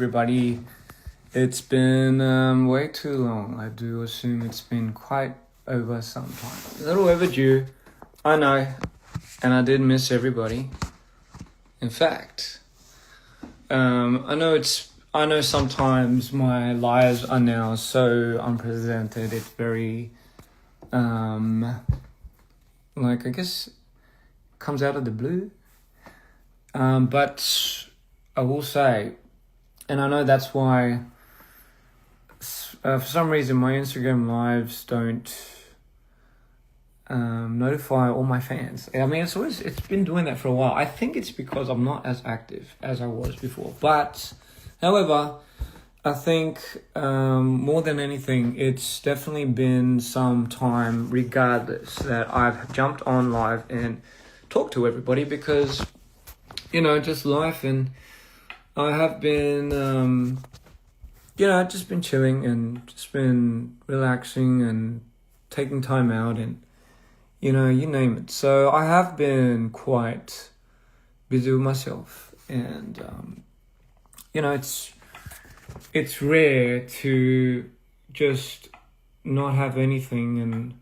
everybody. It's been way too long. I do assume it's been quite over some time. A little overdue, I know, and I did miss everybody. In fact, I know sometimes my lives are now so unprecedented. It's very, I guess, comes out of the blue. But I will say, and I know that's why, for some reason, my Instagram lives don't notify all my fans. I mean, it's been doing that for a while. I think it's because I'm not as active as I was before. But, however, I think more than anything, it's definitely been some time, regardless, that I've jumped on live and talked to everybody because, just life, and I have been, just been chilling and just been relaxing and taking time out and, you name it. So I have been quite busy with myself and, it's rare to just not have anything and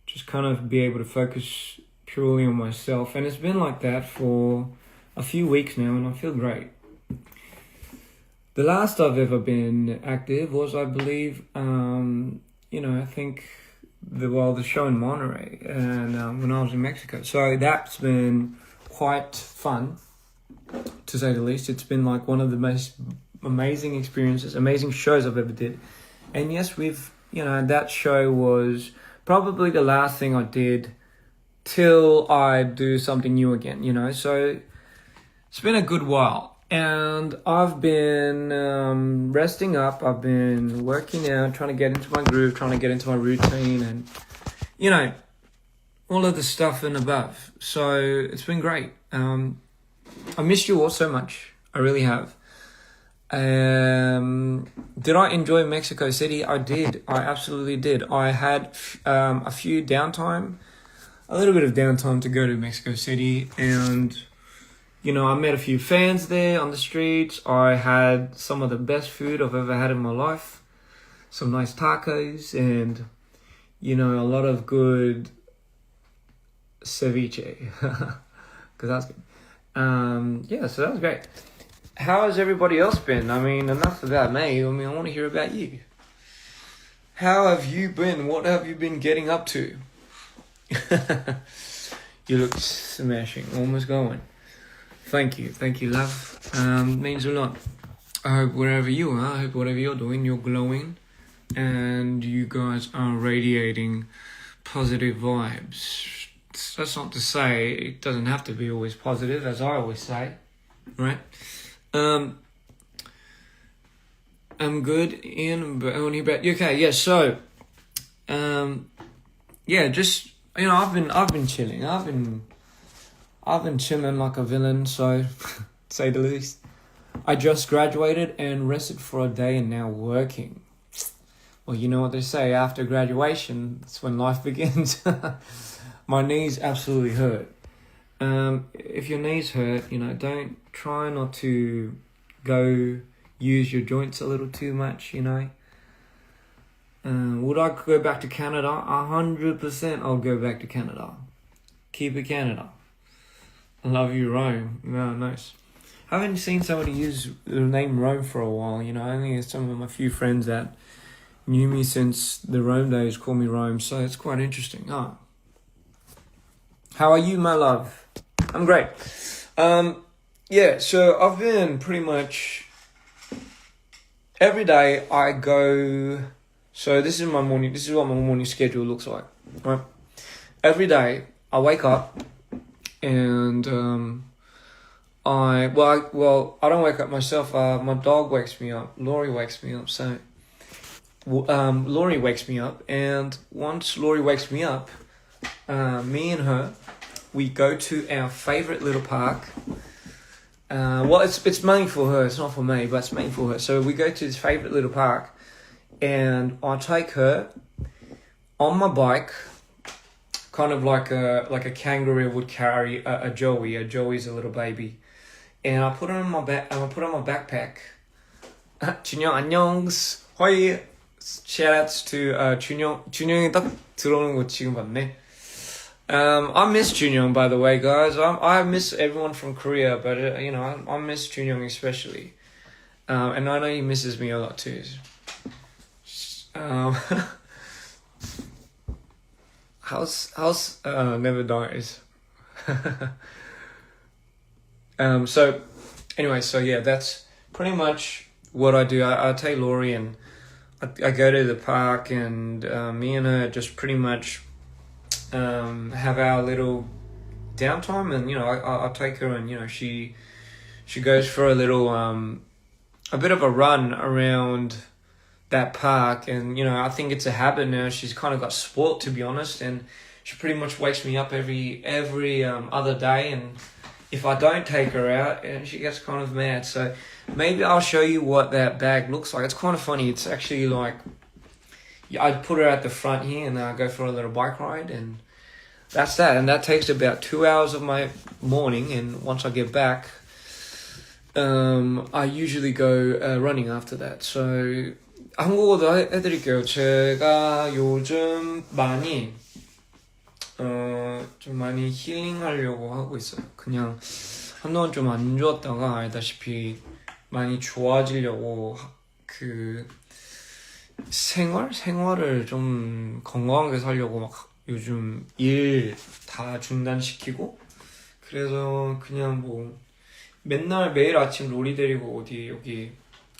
just kind of be able to focus purely on myself. And it's been like that for a few weeks now, and I feel great. The last I've ever been active was, I believe, I think the show in Monterey, and when I was in Mexico. So that's been quite fun, to say the least. It's been like one of the most amazing experiences, amazing shows I've ever did. And yes, that show was probably the last thing I did till I do something new again, So it's been a good while. And I've been resting up. I've been working out, trying to get into my groove, trying to get into my routine and, all of the stuff and above. So it's been great. I missed you all so much. I really have. Did I enjoy Mexico City? I did. I absolutely did. I had a little bit of downtime to go to Mexico City, and I met a few fans there on the streets. I had some of the best food I've ever had in my life. Some nice tacos and, a lot of good ceviche. Because that's good. So that was great. How has everybody else been? I mean, enough about me. I want to hear about you. How have you been? What have you been getting up to? You look smashing. Almost going. Thank you, love. Means a lot. I hope wherever you are, I hope whatever you're doing, you're glowing, and you guys are radiating positive vibes. That's not to say it doesn't have to be always positive, as I always say, right? I'm good, Ian, but only about okay. Yeah, so, just I've been chilling. I've been chilling like a villain, so say the least. I just graduated and rested for a day and now working. Well, you know what they say, after graduation, that's when life begins. My knees absolutely hurt. If your knees hurt, don't try not to go use your joints a little too much, Would I go back to Canada? 100% I'll go back to Canada. Keep it Canada. Love you, Rome. No, nice. I haven't seen somebody use the name Rome for a while, I think some of my few friends that knew me since the Rome days call me Rome, so it's quite interesting. Oh. How are you, my love? I'm great. So I've been pretty much every day I go, so this is what my morning schedule looks like, right? Every day I wake up, and I don't wake up myself. My dog wakes me up. Laurie wakes me up. So, Laurie wakes me up, and once Laurie wakes me up, me and her, we go to our favorite little park. It's mainly for her. It's not for me, but it's mainly for her. So we go to this favorite little park, and I take her on my bike. Kind of like a kangaroo would carry a joey. A joey's a little baby, and I put her on my back. I put on my backpack, 준영 안녕. 허이. Shoutouts to 준영이 딱 들어오는 거 지금 봤네. I miss Junyoung, by the way, guys. I miss everyone from Korea, but I miss Junyoung especially, and I know he misses me a lot too. How's never dies. So anyway, so yeah, that's pretty much what I do. I take Laurie and I go to the park, and me and her just pretty much have our little downtime, and I take her, and she goes for a little a bit of a run around that park, and I think it's a habit now. She's kind of got spoilt, to be honest, and she pretty much wakes me up every other day, and if I don't take her out, and she gets kind of mad. So maybe I'll show you what that bag looks like. It's kind of funny. It's actually like, I'd put her at the front here, and then I go for a little bike ride, and that's that. And that takes about 2 hours of my morning, and once I get back, I usually go running after that. So 한국어도 해드릴게요. 제가 요즘 좀 많이 힐링하려고 하고 있어요. 그냥 한동안 좀 안 좋았다가 알다시피 많이 좋아지려고 생활을 좀 건강하게 살려고 막 요즘 일 다 중단시키고, 그래서 그냥 뭐 맨날 매일 아침 로리 데리고 어디 여기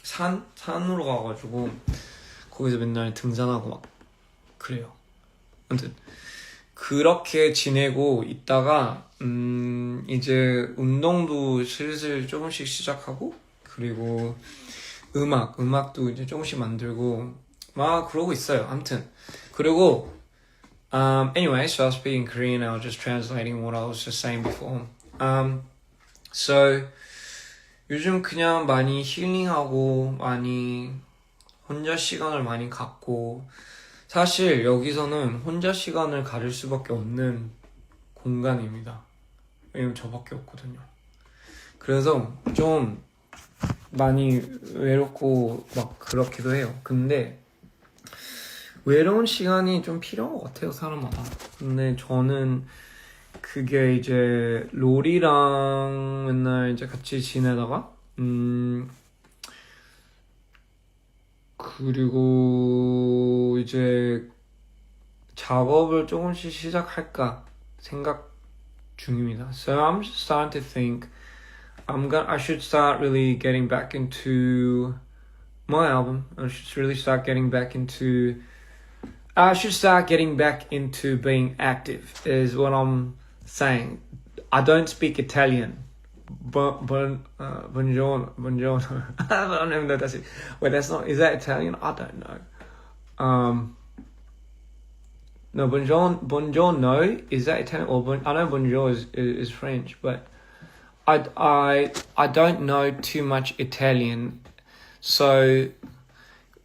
산으로 가가지고 거기서 맨날 등산하고 막 그래요. 아무튼 그렇게 지내고 있다가 이제 운동도 슬슬 조금씩 시작하고, 그리고 음악도 이제 조금씩 만들고 막 그러고 있어요. 아무튼 그리고 anyway, so I'll speak in Korean. I was just translating what I was just saying before. So 요즘 그냥 많이 힐링하고 많이 혼자 시간을 많이 갖고, 사실 여기서는 혼자 시간을 가질 수밖에 없는 공간입니다. 왜냐면 저밖에 없거든요. 그래서 좀 많이 외롭고 막 그렇기도 해요. 근데 외로운 시간이 좀 필요한 것 같아요, 사람마다. 근데 저는 그게 이제 로리랑 맨날 이제 같이 지내다가 그리고 이제 작업을 조금씩 시작할까 생각 중입니다. So I'm just starting to think I should start really getting back into my album. I should start getting back into being active is what I'm saying. I don't speak Italian. Buongiorno. I don't even know that's it. Wait, is that Italian? I don't know. No, buongiorno, is that Italian? Or I know bonjour is French, but I don't know too much Italian. So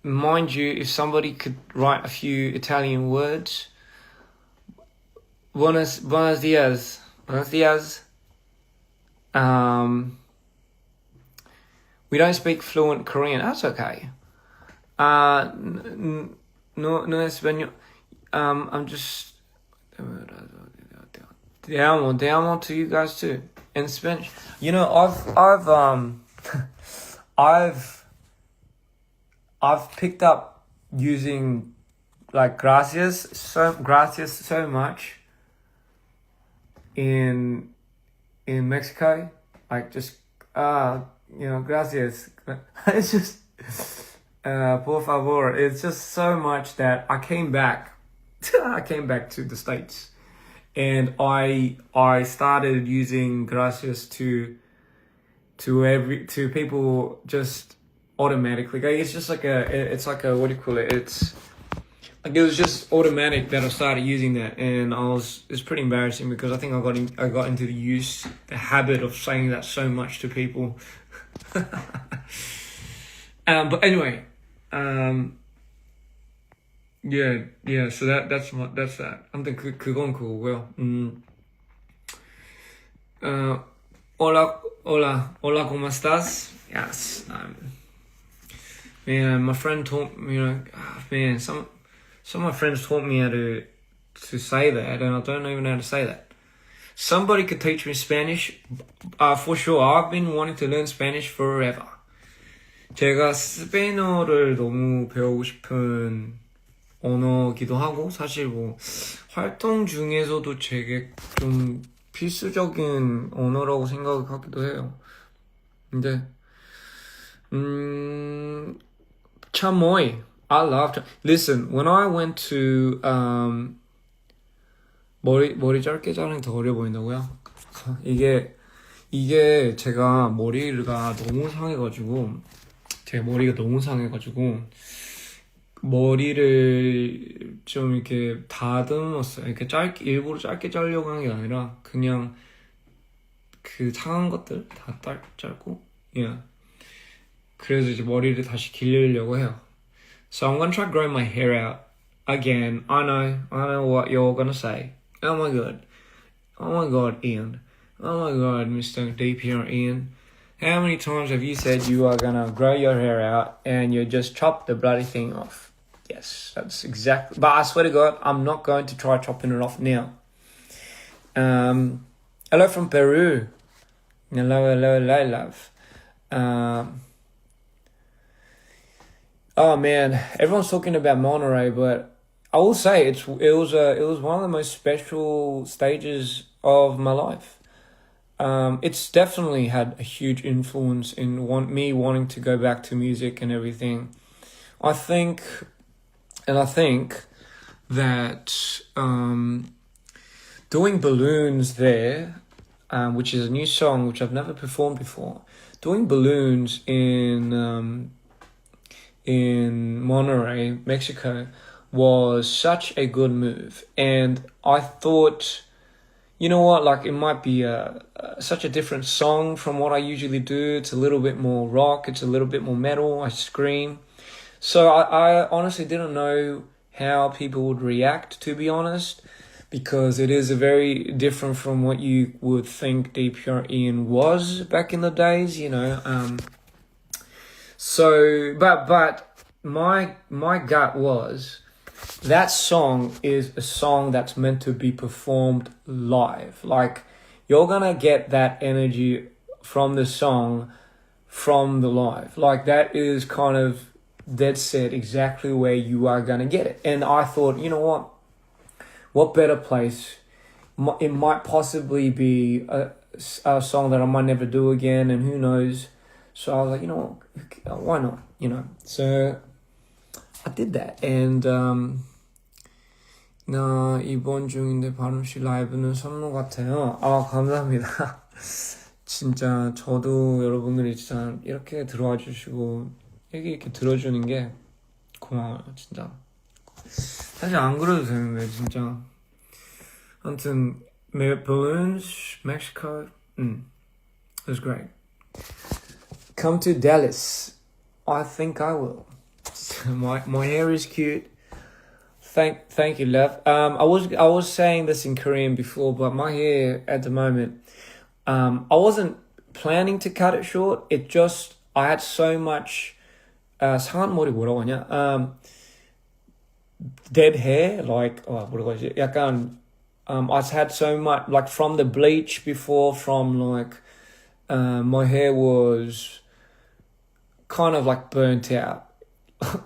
mind you, if somebody could write a few Italian words, buenos dias. We don't speak fluent Korean. That's okay. No español. I'm just te amo to you guys too in Spanish. I've picked up using like gracias so much in Mexico, like just gracias. It's just por favor. It's just so much that I came back to the States, and I started using gracias to people just automatically. It's just like it's like a, what do you call it? It's like, it was just automatic that I started using that, and it's pretty embarrassing because I think I got into the habit of saying that so much to people. But anyway, yeah. So that's that. 아무튼 그건 그거고요. Hola, ¿cómo estás? Yes. Man, my friend taught me, man, some of my friends taught me how to say that, and I don't even know how to say that. Somebody could teach me Spanish, for sure. I've been wanting to learn Spanish forever. 제가 스페인어를 너무 배우고 싶은 언어기도 하고, 사실 뭐 활동 중에서도 제게 좀 필수적인 언어라고 생각하기도 해요. 근데 chamoy. I love listen, when I went to 머리 짧게 자르는 게 더 어려 보인다고요? 이게 제가 머리가 너무 상해가지고 머리를 좀 이렇게 다듬었어요. 이렇게 일부러 짧게 자르려고 한 게 아니라 그냥 그 상한 것들 다 짧고, yeah. 그래서 이제 머리를 다시 기르려고 해요. So I'm gonna try growing my hair out again. I know what you're gonna say. Oh my god, Ian. Oh my god, Mr. DPRIAN. How many times have you said you are gonna grow your hair out and you just chop the bloody thing off? Yes, that's exactly. But I swear to God, I'm not going to try chopping it off now. Hello from Peru. Hello, love. Oh man, everyone's talking about Monterey, but I will say it was one of the most special stages of my life. It's definitely had a huge influence in me wanting to go back to music and everything. I think that doing Balloons there, which is a new song which I've never performed before, doing Balloons in Monterey, Mexico, was such a good move. And I thought, you know what, like it might be such a different song from what I usually do. It's a little bit more rock, it's a little bit more metal, I scream. So I honestly didn't know how people would react, to be honest, because it is a very different from what you would think DPRIAN was back in the days, you know. So, but my gut was that song is a song that's meant to be performed live. Like, you're gonna get that energy from the song from the live. Like, that is kind of dead set exactly where you are gonna get it. And I thought, you know what better place? It might possibly be a song that I might never do again, and who knows. So I was like, you know what, why not, you know. So I did that. And 나 이번 중인데 발음씨 라이브는 선물 같아요. 아, 감사합니다. 진짜 저도 여러분들이 진짜 이렇게 들어와 주시고 이렇게 들어주는 게 고마워요, 진짜. 사실 안 그래도 되는데 진짜. 아무튼 Balloons, Mexico, it was great. Come to Dallas. I think I will. My hair is cute. Thank you, love. I was saying this in Korean before, but my hair at the moment, I wasn't planning to cut it short. It just, I had so much 상한 머리 뭐라고 하냐? Dead hair, like 뭐라고 하지? 약간 I had so much, like from the bleach before, from like my hair was kind of like burnt out,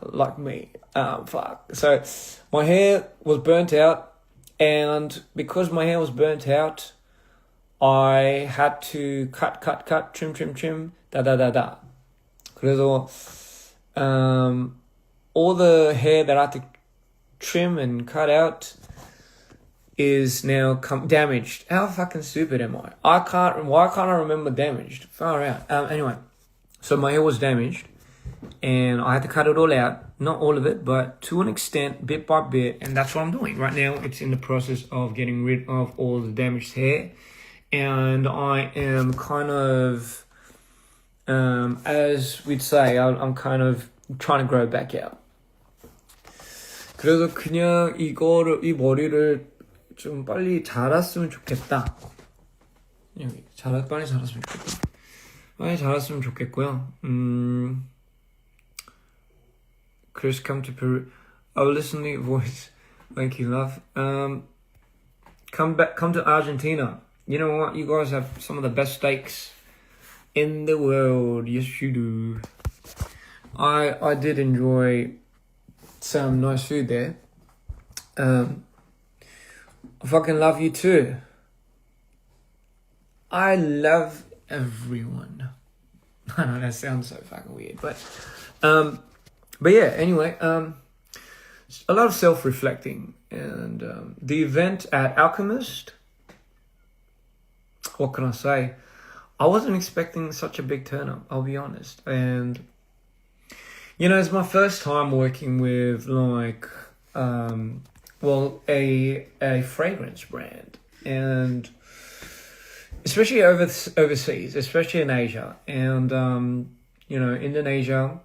like me. Fuck. So my hair was burnt out, and because my hair was burnt out, I had to cut, trim, da. 그래서 all the hair that I had to trim and cut out is now damaged. How fucking stupid am I? Why can't I remember damaged? Far out. Anyway, so my hair was damaged, and I had to cut it all out. Not all of it, but to an extent, bit by bit, and that's what I'm doing. Right now, it's in the process of getting rid of all the damaged hair, and I am kind of, as we'd say, I'm kind of trying to grow back out. 그래서 그냥 이 머리를 좀 빨리 자랐으면 좋겠다. 빨리 자랐으면 좋겠고요. Chris, come to Peru. Oh, listen to your voice. Thank you, love. Come to Argentina. You know what? You guys have some of the best steaks in the world. Yes, you do. I did enjoy some nice food there. I fucking love you too. I love everyone. I know that sounds so fucking weird, but yeah. Anyway, a lot of self-reflecting, and the event at Alchemist. What can I say? I wasn't expecting such a big turn up, I'll be honest. And you know, it's my first time working with like a fragrance brand, and especially overseas, especially in Asia. And you know, Indonesia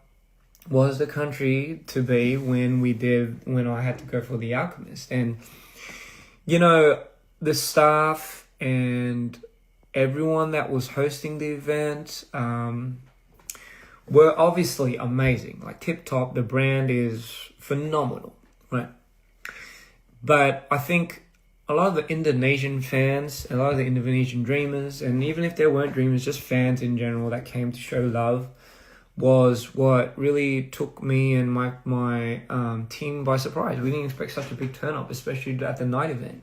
was the country to be when I had to go for the Alchemist. And you know, the staff and everyone that was hosting the event were obviously amazing, like tip top. The brand is phenomenal, right? But I think a lot of the Indonesian fans, a lot of the Indonesian dreamers, and even if they weren't dreamers, just fans in general that came to show love, was what really took me and my team by surprise. We didn't expect such a big turn up, especially at the night event.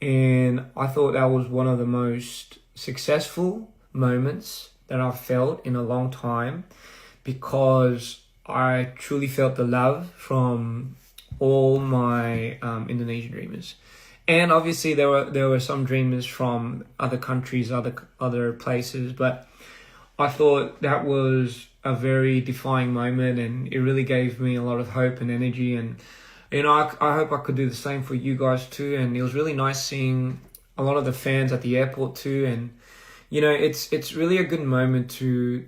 And I thought that was one of the most successful moments that I've felt in a long time, because I truly felt the love from all my Indonesian dreamers. And obviously there were some dreamers from other countries, other places, but I thought that was a very defining moment, and it really gave me a lot of hope and energy. And you know, I hope I could do the same for you guys too. And it was really nice seeing a lot of the fans at the airport too. And you know, it's really a good moment to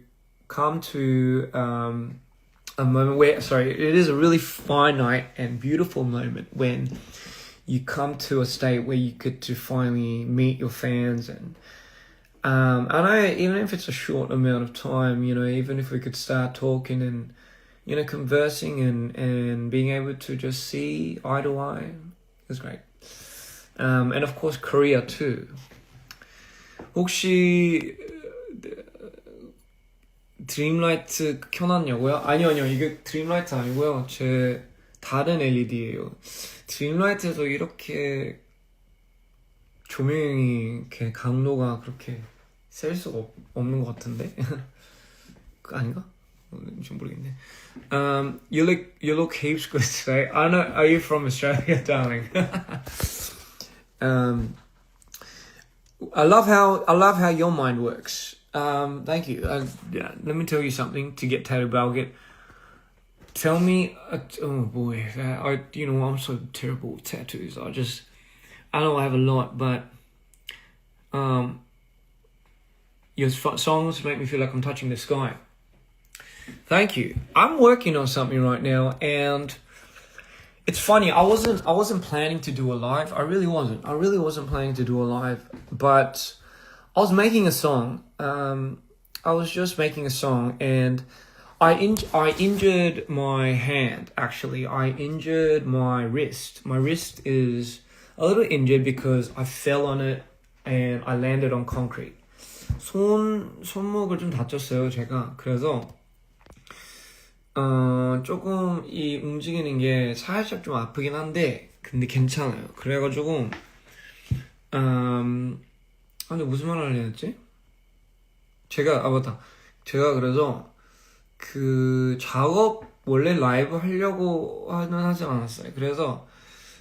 come to a moment where, it is a really finite and beautiful moment when you come to a state where you get to finally meet your fans. And even if it's a short amount of time, you know, even if we could start talking and, you know, conversing and being able to just see eye to eye, it's great. And of course Korea too. 혹시 드림라이트 켜놨냐고요? 아니요, 이게 드림라이트 아니고요. 제 다른 LED예요. 드림라이트에서 이렇게 조명이 이렇게 강도가 그렇게 셀 수가 없는 것 같은데? 아닌가? 좀 모르겠네. You look heaps good today. I know. Are you from Australia, darling? I love how your mind works. Thank you. Yeah, let me tell you something to get tattooed, but tell me, oh boy, I'm so terrible with tattoos. I know I have a lot, but your songs make me feel like I'm touching the sky. Thank you. I'm working on something right now, and it's funny. I wasn't planning to do a live. I really wasn't planning to do a live, but I was making a song. I was just making a song, and I injured my hand. Actually, I injured my wrist. My wrist is a little injured because I fell on it and I landed on concrete. 손목을 좀 다쳤어요, 제가. 그래서 조금 이 움직이는 게 살짝 좀 아프긴 한데, 근데 괜찮아요. 그래가지고 근데 무슨 말을 하려 했지? 맞다. 제가 그래서 그 작업 원래 라이브 하려고는 하지 않았어요. 그래서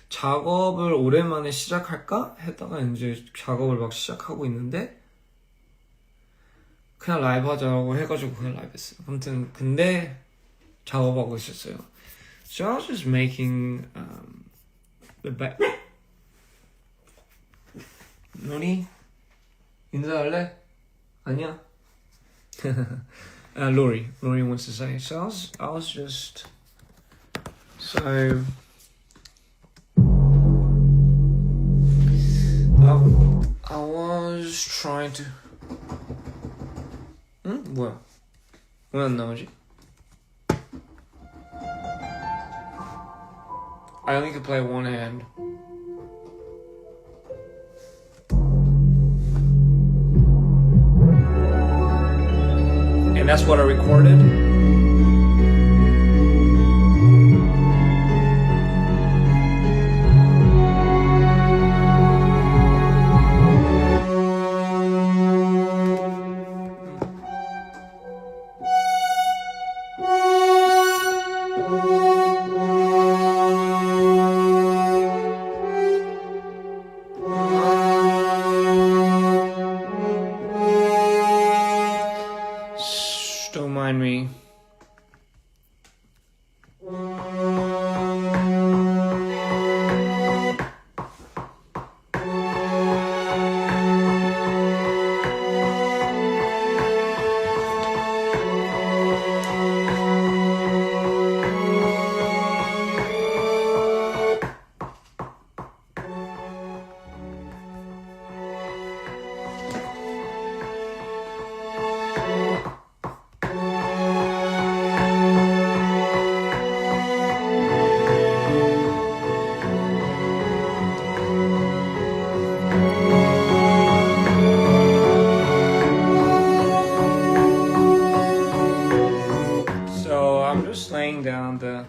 작업을 오랜만에 시작할까 했다가 이제 작업을 막 시작하고 있는데, 그냥 라이브 하자고 해가지고 그냥 라이브 했어요. 아무튼 근데 작업하고 있었어요. So I was just making the back. 노리 인사할래? 아니야. Lori wants to say. So I was just so. I was trying to. 뭐야? 왜 안 나오지? I only could play one hand. And that's what I recorded. Don't mind me. Laying down the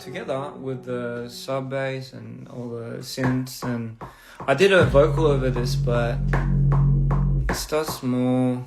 together with the sub bass and all the synths, and I did a vocal over this, but it starts more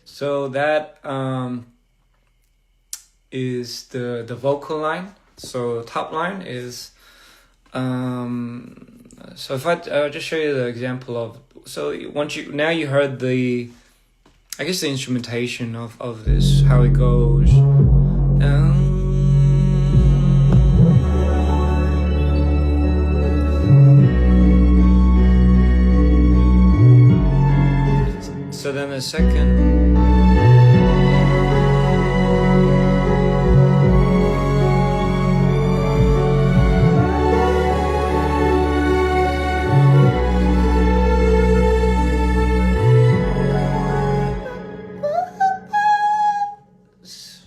so that is the vocal line. So top line is so if I'll just show you the example of, so once you heard the, I guess the instrumentation of this, how it goes. So then the second.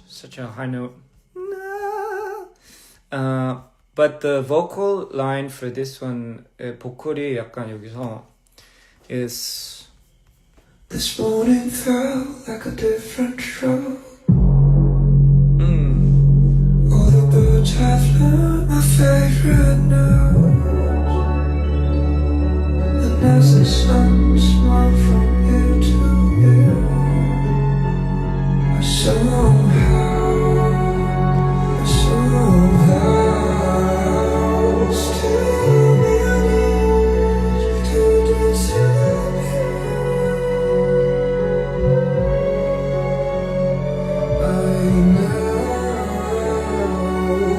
Such a high note. But the vocal line for this one, 보컬이 약간 여기서 is this morning felt like a different show. All the birds have learned my favorite notes, and as the sun smiled from ear to ear, I somehow still manage to disappear. I now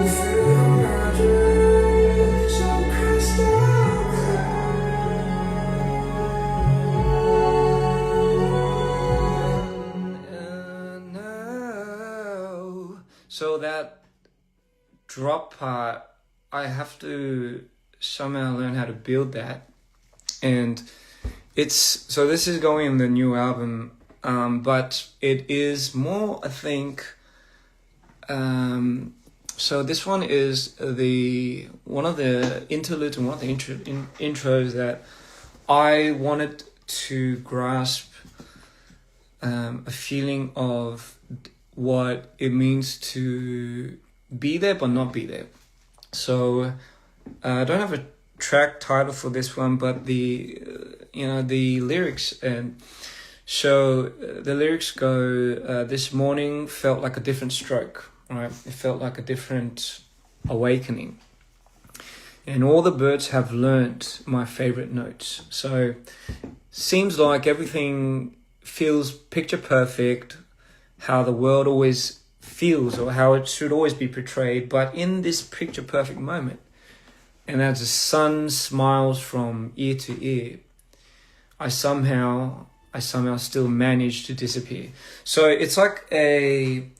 feel my dreams so crystal clear. And now, so that drop part, I have to somehow learn how to build that, and it's, so this is going in the new album, but it is more, I think, So this one is one of the interludes and one of the intros that I wanted to grasp a feeling of what it means to be there but not be there. So I don't have a track title for this one, but the lyrics, and so the lyrics go, this morning felt like a different stroke, right? It felt like a different awakening, and all the birds have learnt my favorite notes. So seems like everything feels picture perfect, how the world always feels or how it should always be portrayed, but in this picture perfect moment, and as the sun smiles from ear to ear, I somehow still manage to disappear. So it's like the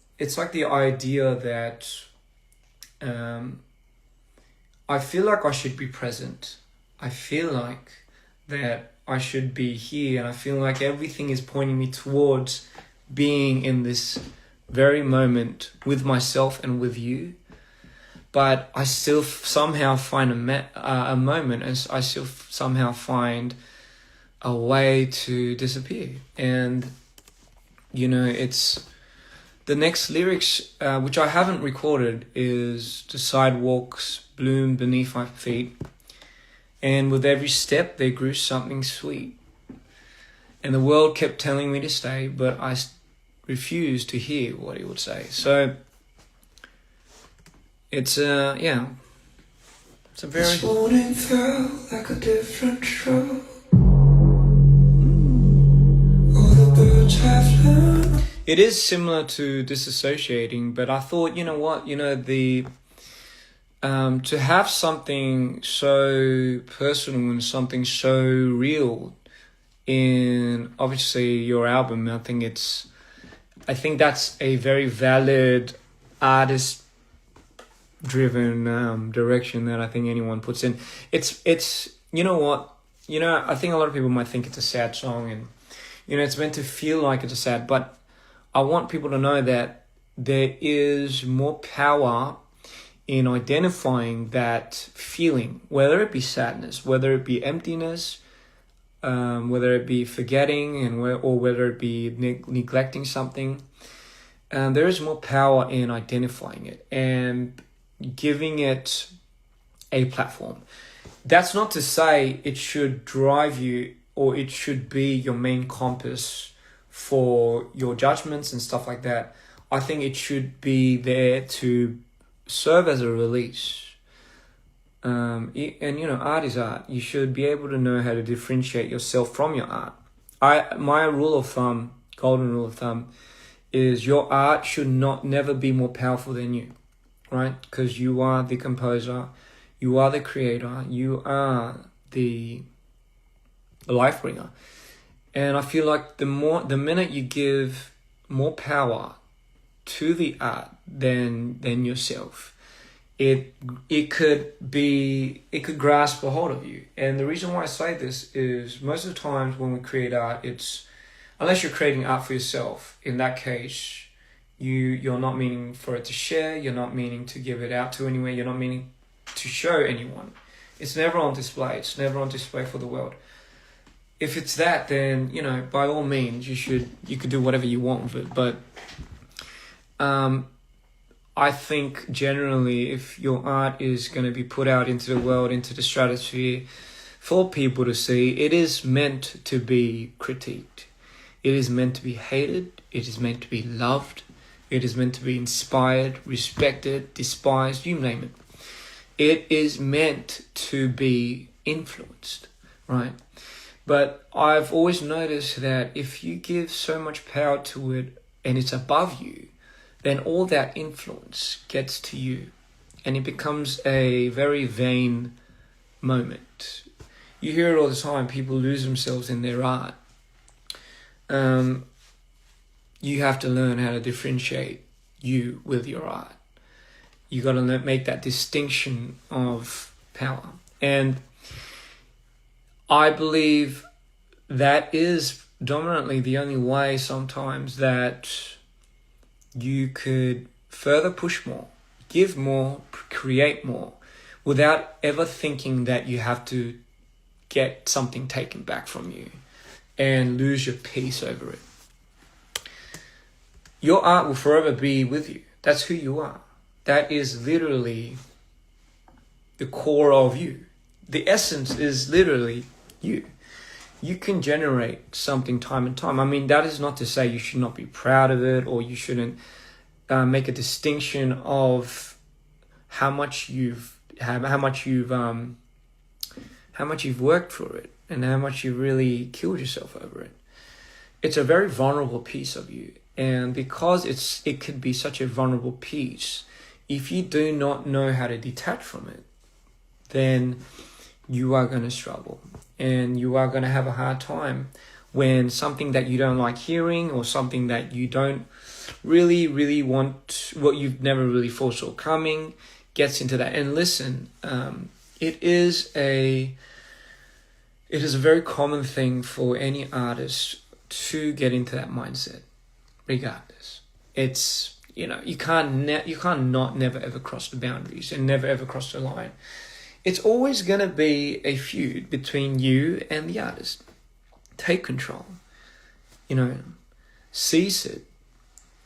idea that I feel like I should be present. I feel like that I should be here, and I feel like everything is pointing me towards being in this very moment with myself and with you. But I still somehow find a moment, and I still somehow find a way to disappear. And it's the next lyrics, which I haven't recorded, is the sidewalks bloom beneath my feet, and with every step there grew something sweet, and the world kept telling me to stay, but I refused to hear what he would say. So it's a very... This morning felt like a different show. All the birds have learned. It is similar to disassociating, but I thought, to have something so personal and something so real in obviously your album, I think that's a very valid artist driven direction that I think anyone puts in. It's I think a lot of people might think it's a sad song, and it's meant to feel like it's a sad, but I want people to know that there is more power in identifying that feeling, whether it be sadness, whether it be emptiness, whether it be forgetting, or whether it be neglecting something. There is more power in identifying it and giving it a platform. That's not to say it should drive you or it should be your main compass for your judgments and stuff like that. I think it should be there to serve as a release. And art is art. You should be able to know how to differentiate yourself from your art. My golden rule of thumb, is your art should never be more powerful than you, right? Because you are the composer, you are the creator, you are the life bringer. And I feel like the minute you give more power to the art than yourself, it could grasp a hold of you. And the reason why I say this is most of the times when we create art, unless you're creating art for yourself, in that case, you're not meaning for it to share, you're not meaning to give it out to anywhere, you're not meaning to show anyone. It's never on display. It's never on display for the world. If it's that, then, by all means, you could do whatever you want with it. But I think generally, if your art is going to be put out into the world, into the stratosphere, for people to see, it is meant to be critiqued. It is meant to be hated. It is meant to be loved. It is meant to be inspired, respected, despised, you name it. It is meant to be influenced, right? But I've always noticed that if you give so much power to it and it's above you, then all that influence gets to you, and it becomes a very vain moment. You hear it all the time. People lose themselves in their art. You have to learn how to differentiate you with your art. You got to make that distinction of power. And I believe that is dominantly the only way sometimes that you could further push more, give more, create more, without ever thinking that you have to get something taken back from you and lose your peace over it. Your art will forever be with you. That's who you are. That is literally the core of you. The essence is literally you. You can generate something time and time. I mean, that is not to say you should not be proud of it, or you shouldn't make a distinction of how much you've worked for it and how much you really killed yourself over it. It's a very vulnerable piece of you, and because it could be such a vulnerable piece, if you do not know how to detach from it, then you are going to struggle, and you are going to have a hard time when something that you don't like hearing, or something that you don't really want, what you've never really foresaw coming, gets into that. And listen, it is a very common thing for any artist to get into that mindset, regardless. It's, you can't never ever cross the boundaries and never ever cross the line. It's always going to be a feud between you and the artist. Take control. Seize it.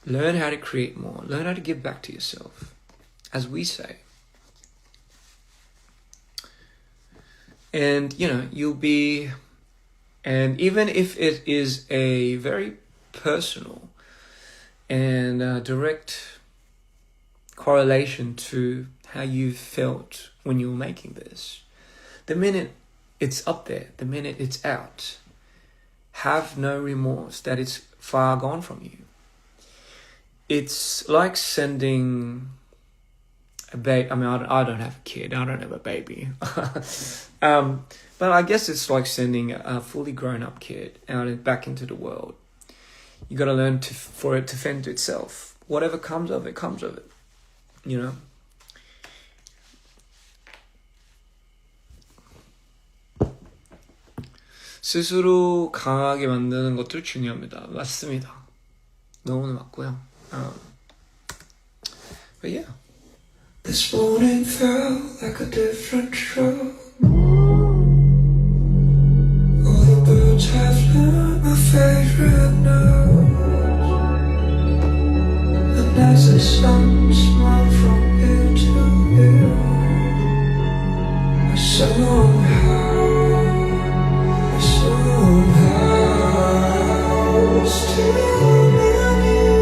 Learn how to create more. Learn how to give back to yourself, as we say. And, you'll be... And even if it is a very personal and direct correlation to how you felt when you were making this, the minute it's up there, the minute it's out, have no remorse that it's far gone from you. It's like sending a baby. I mean, I don't have a kid. I don't have a baby. But I guess it's like sending a fully grown-up kid out and back into the world. You got to learn for it to fend to itself. Whatever comes of it, comes of it. 스스로 강하게 만드는 것도 중요합니다. 맞습니다. 너무나 맞고요. But yeah. This morning felt like a different show. All the birds have learned my favorite notes. And as the sun smiled from ear to ear, I somehow still manage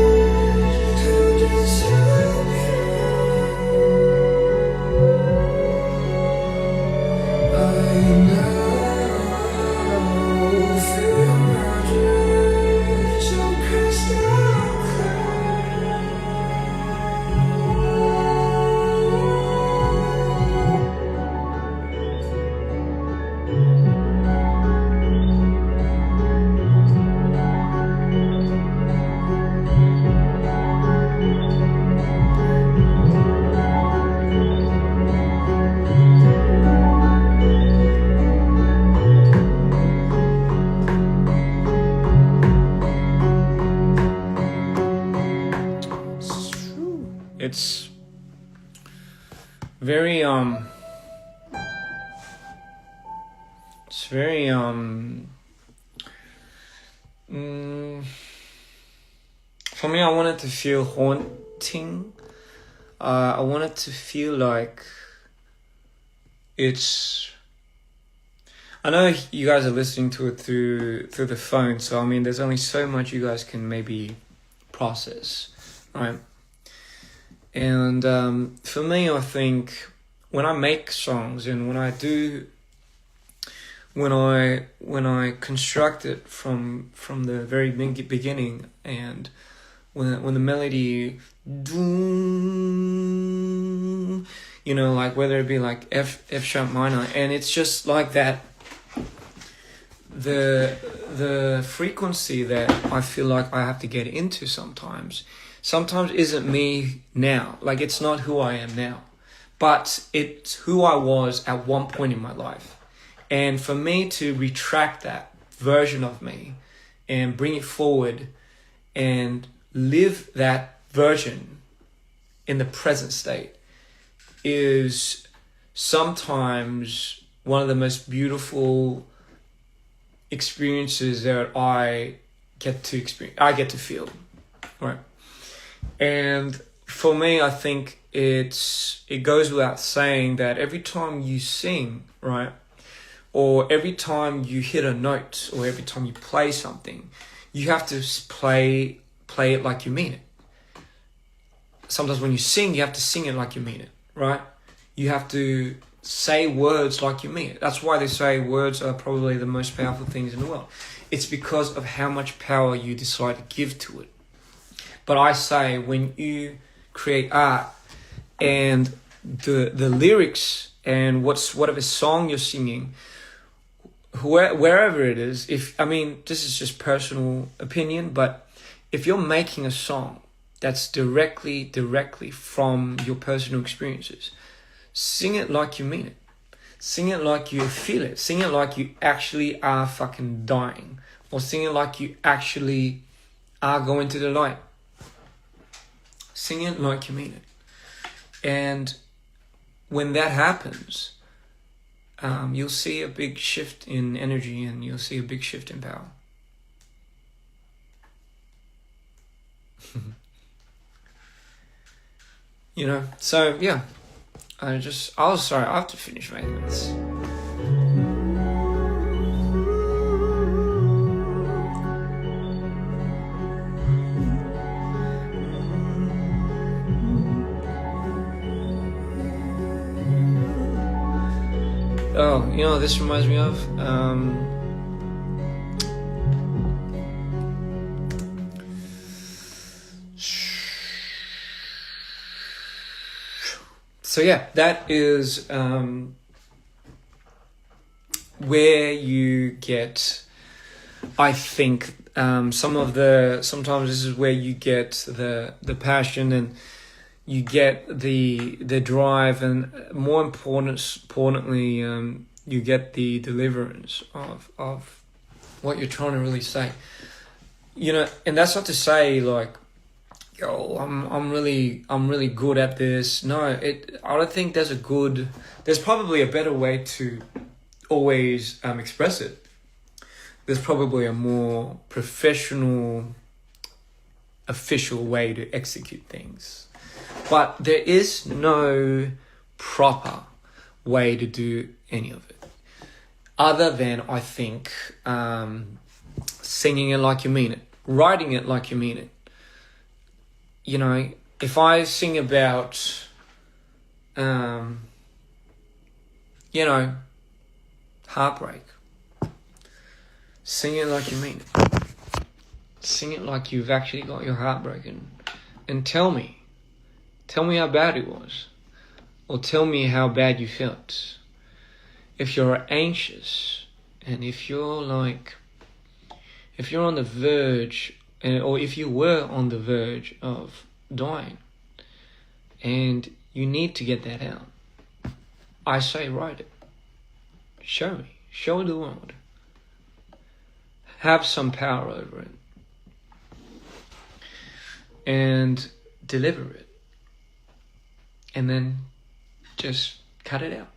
to disappear. I now feel my dreams so crystal clear. It's very for me, I want it to feel haunting. I want it to feel like it's... I know you guys are listening to it through the phone, so I mean, there's only so much you guys can maybe process, right? And for me, I think when I make songs and when I construct it from the very beginning, and when the melody, like whether it be like F sharp minor, and it's just like that, the frequency that I feel like I have to get into sometimes isn't me now. Like, it's not who I am now, but it's who I was at one point in my life. And for me to retract that version of me and bring it forward and live that version in the present state, is sometimes one of the most beautiful experiences that I get to experience. I get to feel, right? And for me, I think it goes without saying that every time you sing, right, or every time you hit a note, or every time you play something, you have to play it like you mean it. Sometimes when you sing, you have to sing it like you mean it, right? You have to say words like you mean it. That's why they say words are probably the most powerful things in the world. It's because of how much power you decide to give to it. But I say when you create art and the lyrics and whatever song you're singing, wherever it is, this is just personal opinion, but if you're making a song that's directly from your personal experiences, sing it like you mean it. Sing it like you feel it. Sing it like you actually are fucking dying. Or sing it like you actually are going to the light. Sing it like you mean it. And when that happens, you'll see a big shift in energy, and you'll see a big shift in power. So yeah, I have to finish making this. Oh, this reminds me of so yeah, that is where you get, I think, sometimes this is where you get the passion, and you get the drive, and more importantly, you get the deliverance of what you're trying to really say. And that's not to say like, yo, I'm really good at this. No, I don't think there's probably a better way to always express it. There's probably a more professional, official way to execute things. But there is no proper way to do any of it, other than, I think, singing it like you mean it, writing it like you mean it. If I sing about, heartbreak, sing it like you mean it. Sing it like you've actually got your heart broken, and tell me how bad it was, or tell me how bad you felt. If you're anxious, and if you're on the verge, or if you were on the verge of dying, and you need to get that out, I say write it. Show the world. Have some power over it, and deliver it. And then just cut it out.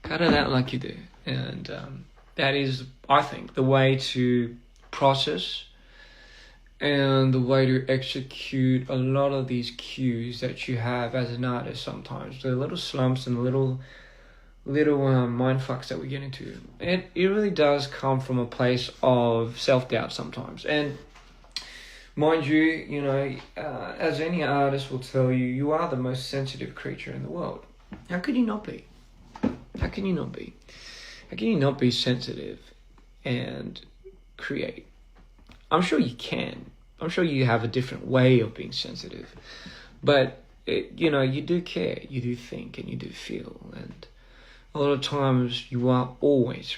Cut it out like you do. And that is, I think, the way to process and the way to execute a lot of these cues that you have as an artist sometimes. The little slumps and the little mind fucks that we get into. It really does come from a place of self-doubt sometimes. And mind you, as any artist will tell you, you are the most sensitive creature in the world. How could you not be? How can you not be? How can you not be sensitive and create? I'm sure you can. I'm sure you have a different way of being sensitive. But, you do care, you do think, and you do feel. And a lot of times you are always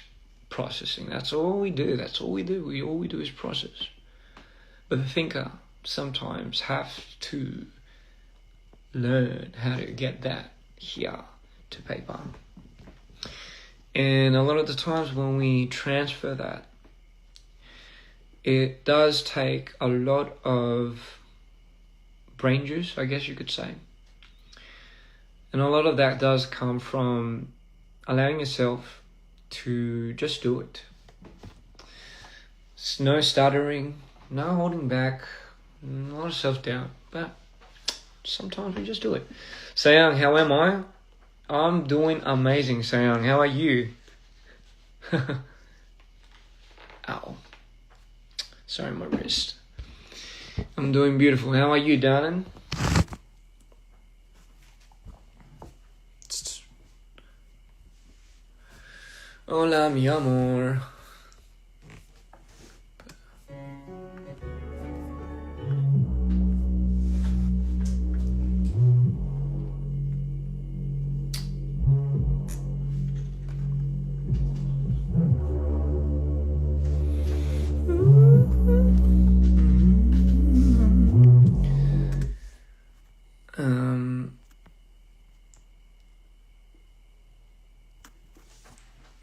processing. That's all we do. All we do is process. But the thinker sometimes have to learn how to get that here to paper. And a lot of the times when we transfer that, it does take a lot of brain juice, I guess you could say. And a lot of that does come from allowing yourself to just do it. No stuttering, no holding back, a lot of self-doubt, but sometimes we just do it. Sayang, how am I? I'm doing amazing, Sayang. How are you? Ow. Sorry, my wrist. I'm doing beautiful. How are you, darling? Hola, mi amor.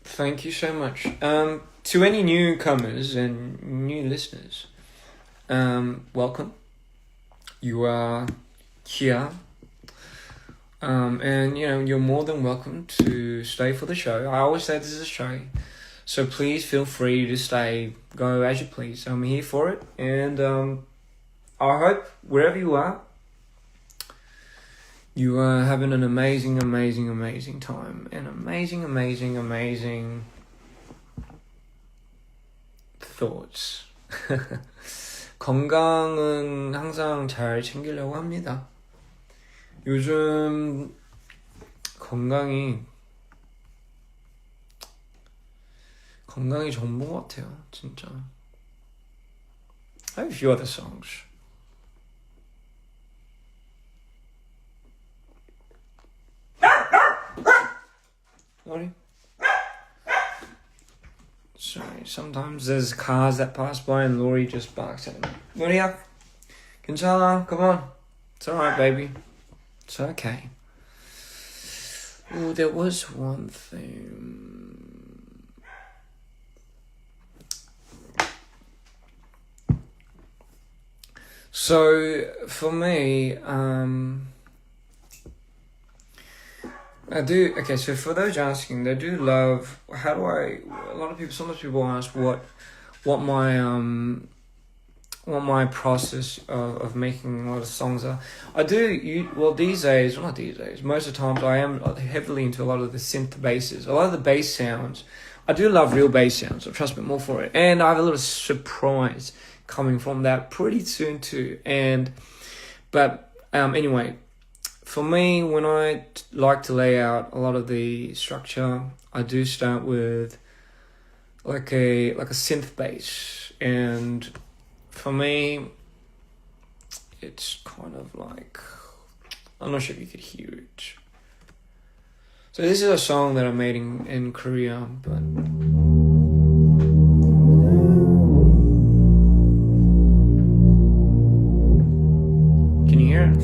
Thank you so much. To any newcomers and new listeners, welcome. You are here. And you're more than welcome to stay for the show. I always say this is a show, so please feel free to stay, go as you please. I'm here for it, and I hope wherever you are having an amazing time, and amazing thoughts. 건강은 항상 잘 챙기려고 합니다. 요즘 건강이 전부인 것 같아요, 진짜. I have a few other songs. Sorry. Sorry, sometimes there's cars that pass by and Laurie just barks at him. Laurie, 괜찮아, come on. It's alright, baby. It's okay. Oh, there was one thing. So, for me, so for those asking, they do love, sometimes people ask what my process of making a lot of songs are. These days, most of the times I am heavily into a lot of the synth basses, a lot of the bass sounds. I do love real bass sounds, so trust me, more for it. And I have a little surprise coming from that pretty soon too. Anyway, for me, when I like to lay out a lot of the structure, I do start with like a synth bass, and for me, it's kind of like, I'm not sure if you could hear it. So this is a song that I made in Korea, but can you hear it?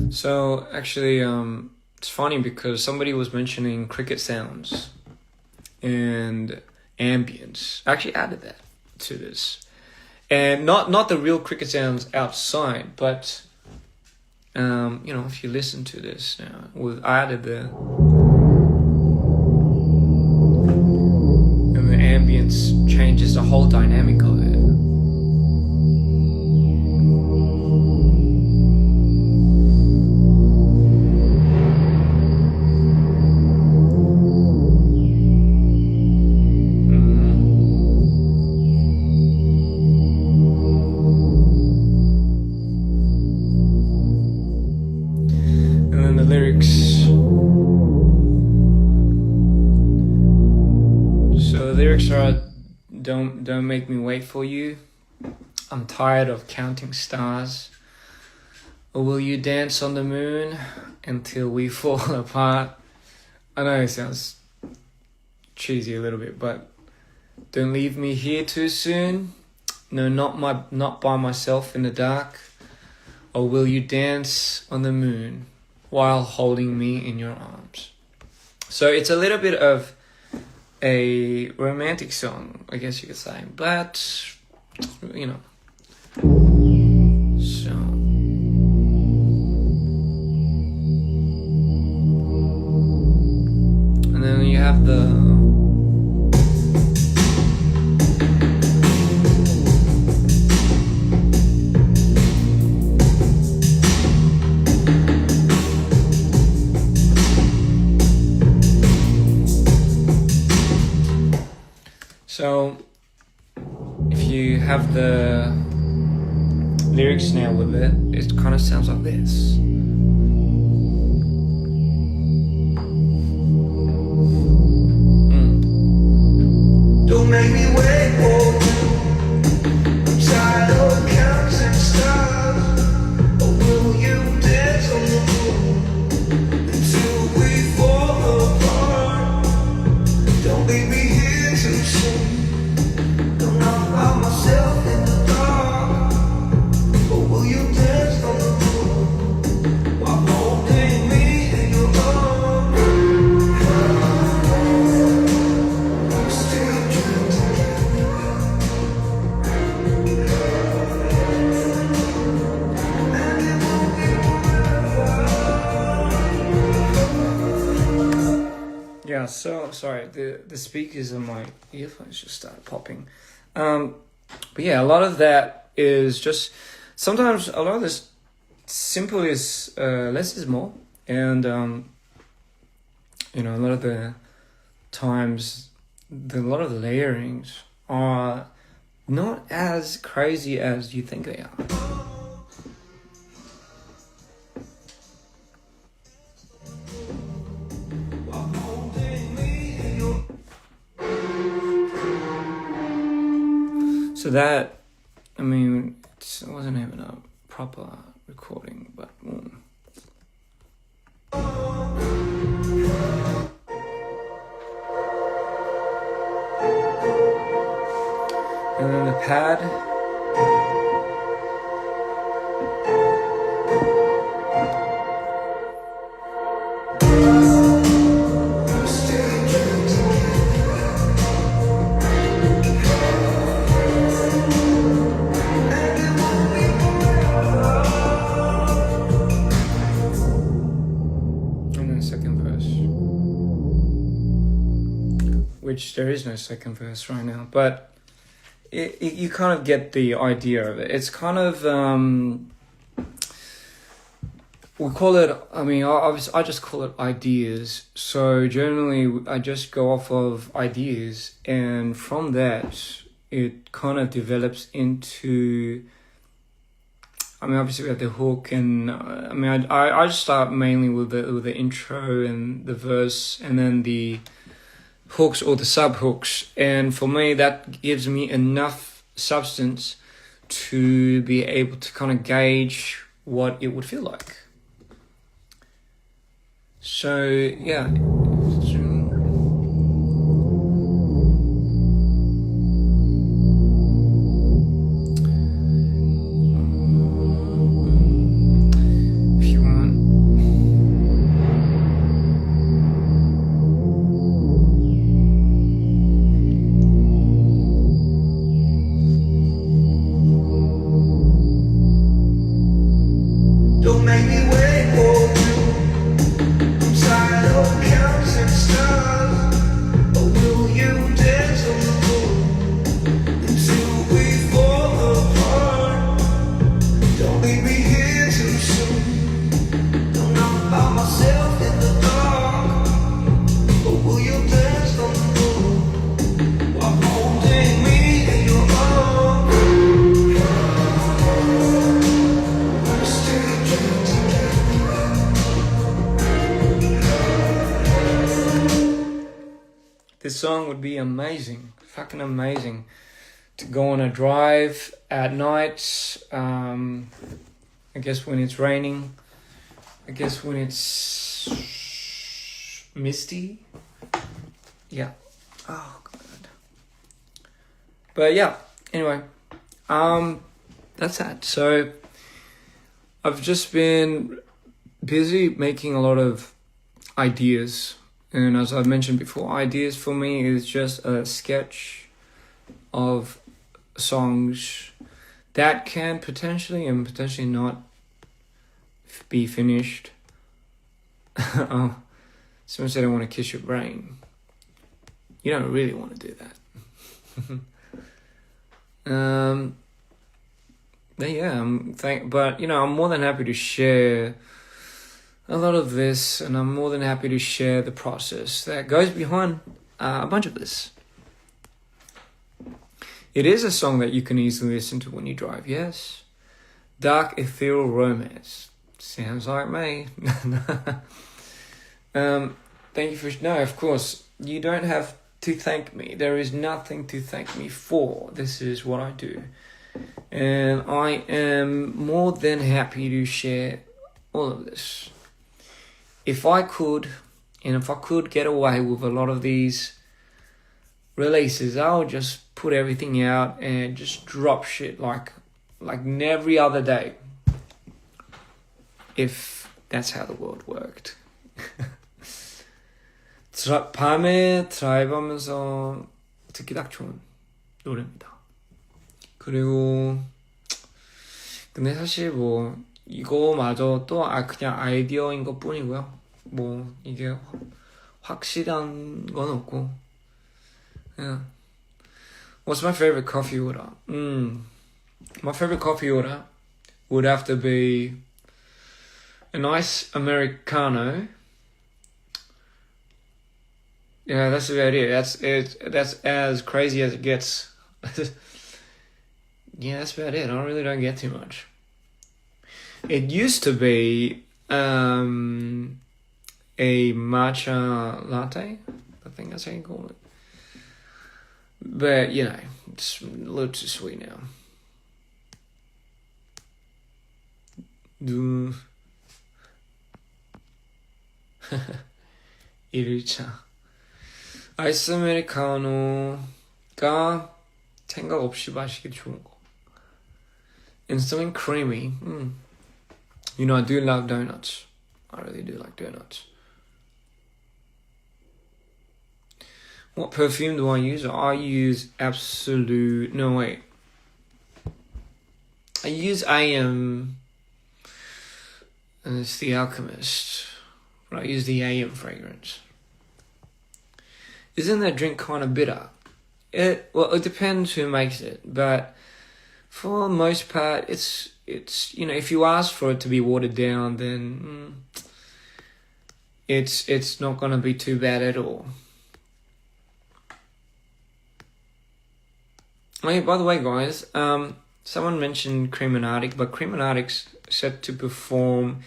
So actually, it's funny because somebody was mentioning cricket sounds and ambience. I actually added that to this, and not the real cricket sounds outside, but if you listen to this now, I added and the ambience changes the whole dynamic of it. Don't make me wait for you. I'm tired of counting stars. Or will you dance on the moon until we fall apart? I know it sounds cheesy a little bit, but don't leave me here too soon. No, not by myself in the dark. Or will you dance on the moon while holding me in your arms. So it's a little bit of a romantic song, I guess you could say, but you know. So and then you have the So if you have the lyrics now with it, it kind of sounds like this. Don't make me wait for you. I'm tired of counting stars. Or will you dance on the moon until we fall apart? Don't leave me here too soon. Don't knock by myself in the dark. Or will you dance on the moon while holding me in your arms? Still Yeah, so sorry, the speakers on my earphones just started popping. But yeah, a lot of that is just sometimes a lot of this simple is less is more, and you know, a lot of the times a lot of the layerings are not as crazy as you think they are. So that, I mean, it wasn't even a proper recording, but and then the pad. Which there is no second verse right now, but you kind of get the idea of it. It's kind of we call it. I mean, I just call it ideas. So generally, I just go off of ideas, and from that, it kind of develops into. I mean, obviously we have the hook, and I mean, I just start mainly with the intro and the verse, and then the hooks or the sub hooks, and for me that gives me enough substance to be able to kind of gauge what it would feel like. So yeah. don't make me wait for you. I'm tired of counting stars. Or will you dance on the moon until we fall apart? Don't leave me here too soon. Don't knock by myself in the dark. Or will you dance on the moon while holding me in your arms? This song would be amazing, fucking amazing, to go on a drive at night. I guess when it's raining. I guess when it's misty. Yeah. Oh god. But yeah. Anyway, that's that. So I've just been busy making a lot of ideas. And as I've mentioned before, ideas for me is just a sketch of songs that can potentially and potentially not be finished. Oh, someone said I want to kiss your brain. You don't really want to do that. But yeah, but you know, I'm more than happy to share a lot of this, and I'm more than happy to share the process that goes behind a bunch of this. It is a song that you can easily listen to when you drive, yes. Dark ethereal romance. Sounds like me. Thank you for... No, of course, you don't have to thank me. There is nothing to thank me for. This is what I do. And I am more than happy to share all of this. If I could get away with a lot of these releases, I'll just put everything out and just drop shit like every other day. If that's how the world worked. 밤에 드라이브하면서 듣기 딱 좋은 노래입니다. 그리고 근데 사실 뭐 이거마저 또 그냥 아이디어인 것 뿐이고요. 뭐 이게 확실한 건 없고. Yeah. What's my favorite coffee order? My favorite coffee order would have to be a nice Americano. Yeah, that's about it. That's as crazy as it gets. Yeah, that's about it. I really don't get too much. It used to be a matcha latte. I think that's how you call it. But, you know, it's a little too sweet now. 일차 아이스 아메리카노가 생각 없이 마시기 좋은 거. Instant and creamy. You know, I do love donuts. I really do like donuts. What perfume do I use? I use Absolute... No, wait. I use AM... And it's The Alchemist. But I use the AM fragrance. Isn't that drink kind of bitter? It depends who makes it. But for the most part, it's you know, if you ask for it to be watered down, then it's not going to be too bad at all. Hey, by the way, guys, someone mentioned Cremonadic, but Cremonadic's set to perform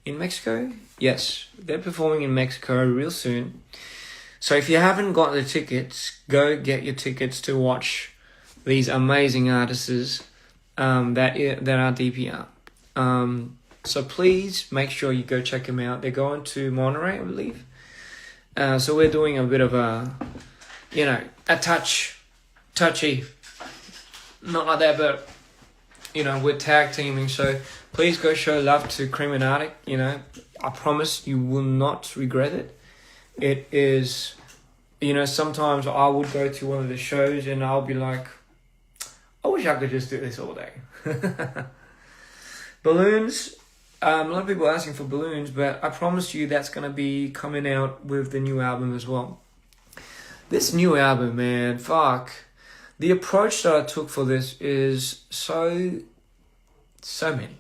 in Mexico. Yes, they're performing in Mexico real soon. So if you haven't got the tickets, go get your tickets to watch these amazing artists that are DPR. So please make sure you go check them out. They're going to Monterey, I believe. So we're doing a bit of a, you know, a touchy, not like that, but, you know, we're tag teaming. So please go show love to Cremonadic. You know, I promise you will not regret it. It is, you know, sometimes I would go to one of the shows and I'll be like, I wish I could just do this all day. Balloons. A lot of people are asking for balloons, but I promise you that's going to be coming out with the new album as well. This new album, man, fuck. The approach that I took for this is so many.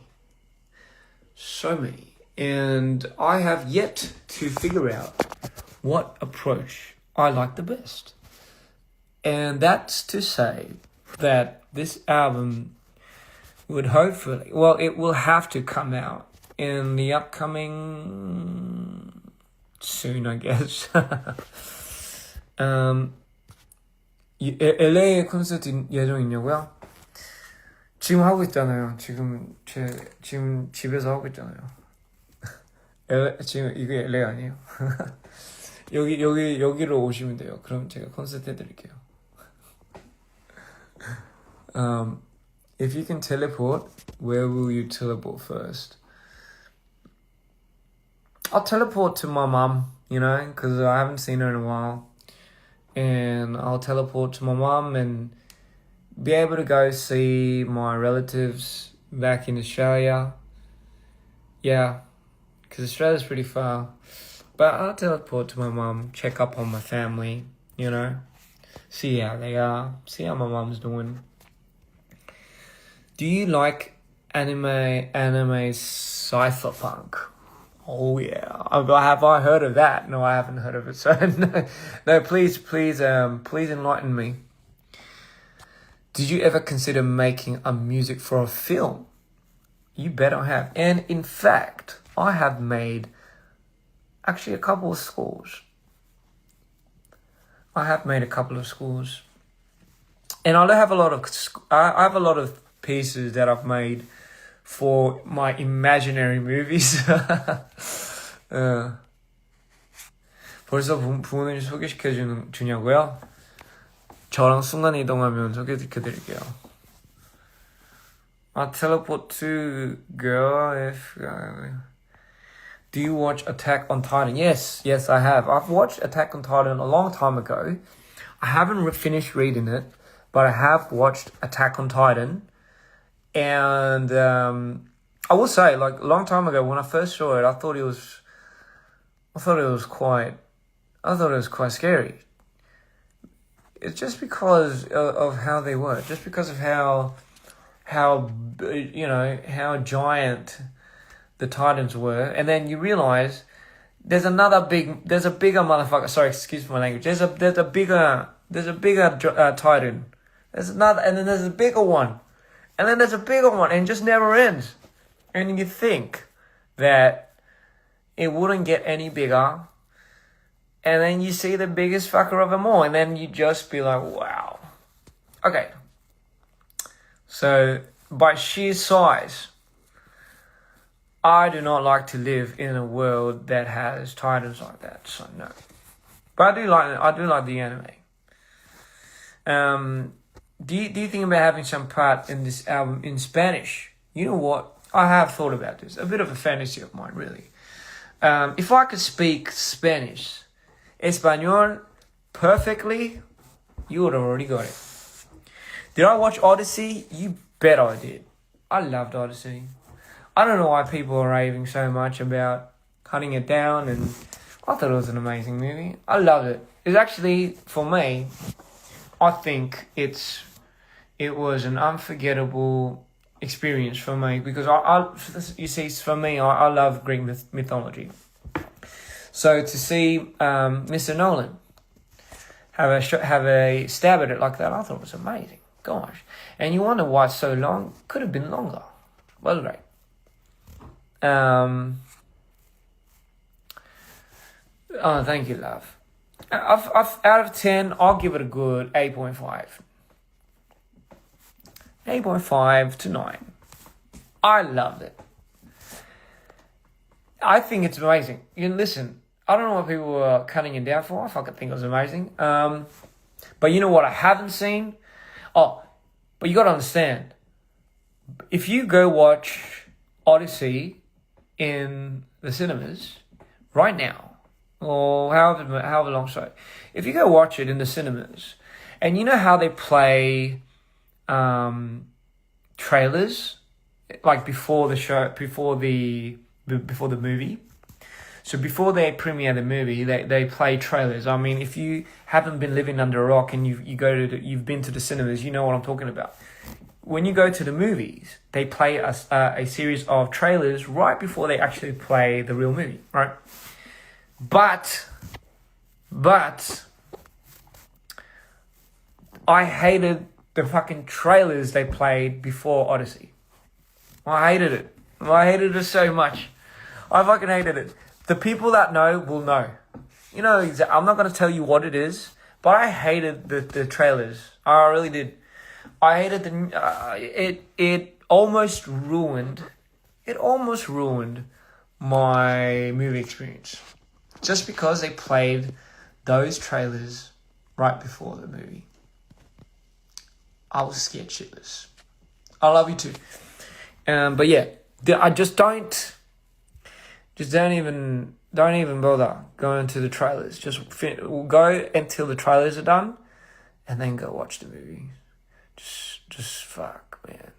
And I have yet to figure out what approach I like the best. And that's to say that this album would hopefully, well, it will have to come out in the upcoming soon, I guess. LA 콘서트 예정 있냐고요? 지금 하고 있잖아요. 지금 집에서 하고 있잖아요. 지금 이게 LA 아니에요? 여기로 오시면 돼요. 그럼 제가 콘서트 해드릴게요. If you can teleport, where will you teleport first? I'll teleport to my mum, because I haven't seen her in a while. And I'll teleport to my mum and be able to go see my relatives back in Australia. Yeah, because Australia's pretty far. But I'll teleport to my mum, check up on my family, see how they are, see how my mum's doing. Do you like anime cypherpunk? Oh yeah, have I heard of that? No, I haven't heard of it. So no, please enlighten me. Did you ever consider making a music for a film? You bet I have. And in fact, I have made actually a couple of scores. I have made a couple of scores. And I have a lot of pieces that I've made for my imaginary movies. 벌써 부모님 주냐고요? 저랑 순간 이동하면 소개시켜드릴게요. I'll teleport to girl if... Do you watch Attack on Titan? Yes, I have. I've watched Attack on Titan a long time ago. I haven't finished reading it, but I have watched Attack on Titan. And I will say, a long time ago when I first saw it, I thought it was quite scary. It's just because of how they were, just because of how giant the Titans were, and then you realize there's a bigger motherfucker. Sorry, excuse my language. There's a bigger Titan. There's another, and then there's a bigger one, and then there's a bigger one, and it just never ends. And you think that it wouldn't get any bigger, and then you see the biggest fucker of them all, and then you just be like, wow. Okay. So by sheer size, I do not like to live in a world that has Titans like that, so no. But I do like the anime. Do you think about having some part in this album in Spanish? You know what? I have thought about this. A bit of a fantasy of mine, really. If I could speak Spanish, Espanol, perfectly, you would have already got it. Did I watch Odyssey? You bet I did. I loved Odyssey. I don't know why people are raving so much about cutting it down, and I thought it was an amazing movie. I loved it. It's actually, for me, I think it was an unforgettable experience for me, because you see, for me, I love Greek mythology. So to see Mr. Nolan have a stab at it like that, I thought it was amazing. Gosh. And you wonder why it's so long. Could have been longer. Well, great. Oh, thank you, love. Out of 10, I'll give it a good 8.5. 8.5 to 9. I loved it. I think it's amazing. Listen, I don't know what people were cutting it down for. I fucking think it was amazing. But you know what I haven't seen? Oh, but you got to understand. If you go watch Odyssey in the cinemas right now, or however long, so if you go watch it in the cinemas, and you know how they play trailers like before the show, before the movie. So before they premiere the movie, they play trailers. I mean, if you haven't been living under a rock and you've been to the cinemas, you know what I'm talking about. When you go to the movies, they play a series of trailers right before they actually play the real movie, right? But I hated the fucking trailers they played before Odyssey. I hated it. I hated it so much. I fucking hated it. The people that know will know. You know, I'm not going to tell you what it is, but I hated the trailers. I really did. I hated it almost ruined my movie experience. Just because they played those trailers right before the movie. I was scared shitless. I love you too. But yeah, I just don't... just don't even bother going to the trailers. Just go until the trailers are done, and then go watch the movie. Just fuck, man.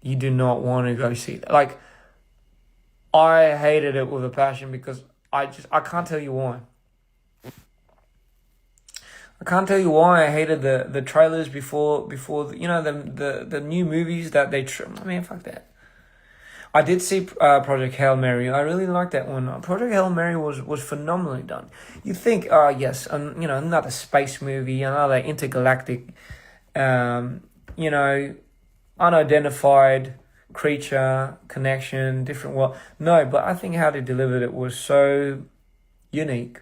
You do not want to go see that. Like, I hated it with a passion because I can't tell you why. I can't tell you why I hated the trailers before the new movies that they. I mean, fuck that. I did see Project Hail Mary. I really liked that one. Project Hail Mary was phenomenally done. You think, oh yes, another space movie, another intergalactic, unidentified creature connection, different world. No, but I think how they delivered it was so unique.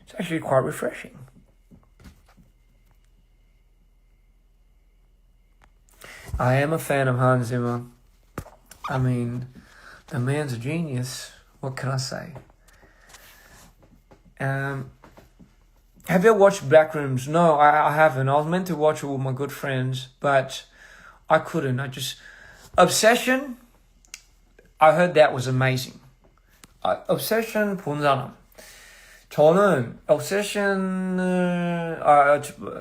It's actually quite refreshing. I am a fan of Hans Zimmer. I mean, the man's a genius. What can I say? Have you watched Backrooms? No, I haven't. I was meant to watch it with my good friends, but I couldn't. Obsession, I heard that was amazing. Obsession 본 사람. 저는 Obsession을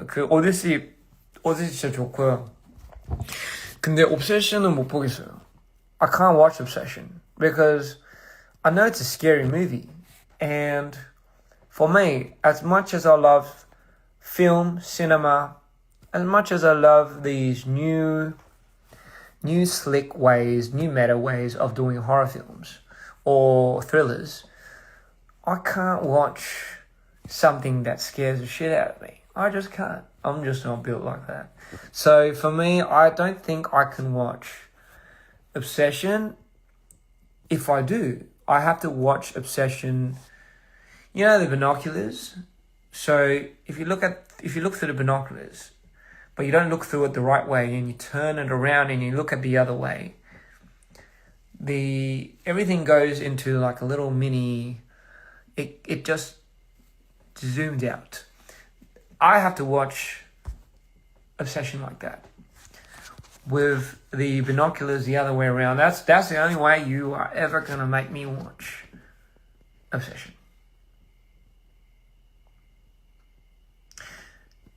그 오디시 진짜 좋고요. 근데 Obsession은 못 보겠어요. I can't watch Obsession because I know it's a scary movie. And for me, as much as I love film, cinema, as much as I love these new slick ways, new meta ways of doing horror films or thrillers, I can't watch something that scares the shit out of me. I just can't. I'm just not built like that. So for me, I don't think I can watch Obsession. If I do, I have to watch Obsession. You know the binoculars? So if you look through the binoculars, but you don't look through it the right way and you turn it around and you look at the other way, everything goes into like a little mini, it just zoomed out. I have to watch Obsession like that, with the binoculars the other way around. That's the only way you are ever gonna make me watch Obsession.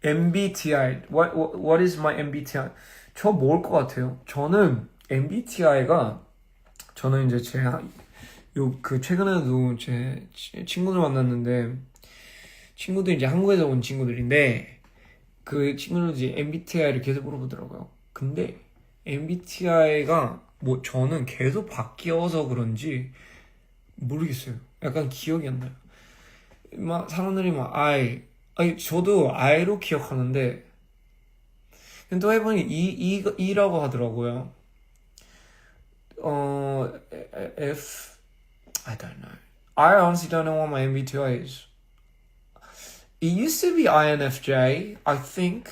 MBTI. What is my MBTI? 저 뭘 것 같아요? 저는 MBTI가 저는 이제 최근에도 제 친구들 만났는데, 친구들 이제 한국에서 온 친구들인데 그 친구들 이제 MBTI를 계속 물어보더라고요. 근데 MBTI가 뭐 저는 계속 바뀌어서 그런지 모르겠어요. 약간 기억이 안 나요. 막 사람들이 막 저도 I로 기억하는데 또 해보니 E라고 하더라고요. F, I don't know. I honestly don't know what my MBTI is. It used to be INFJ, I think,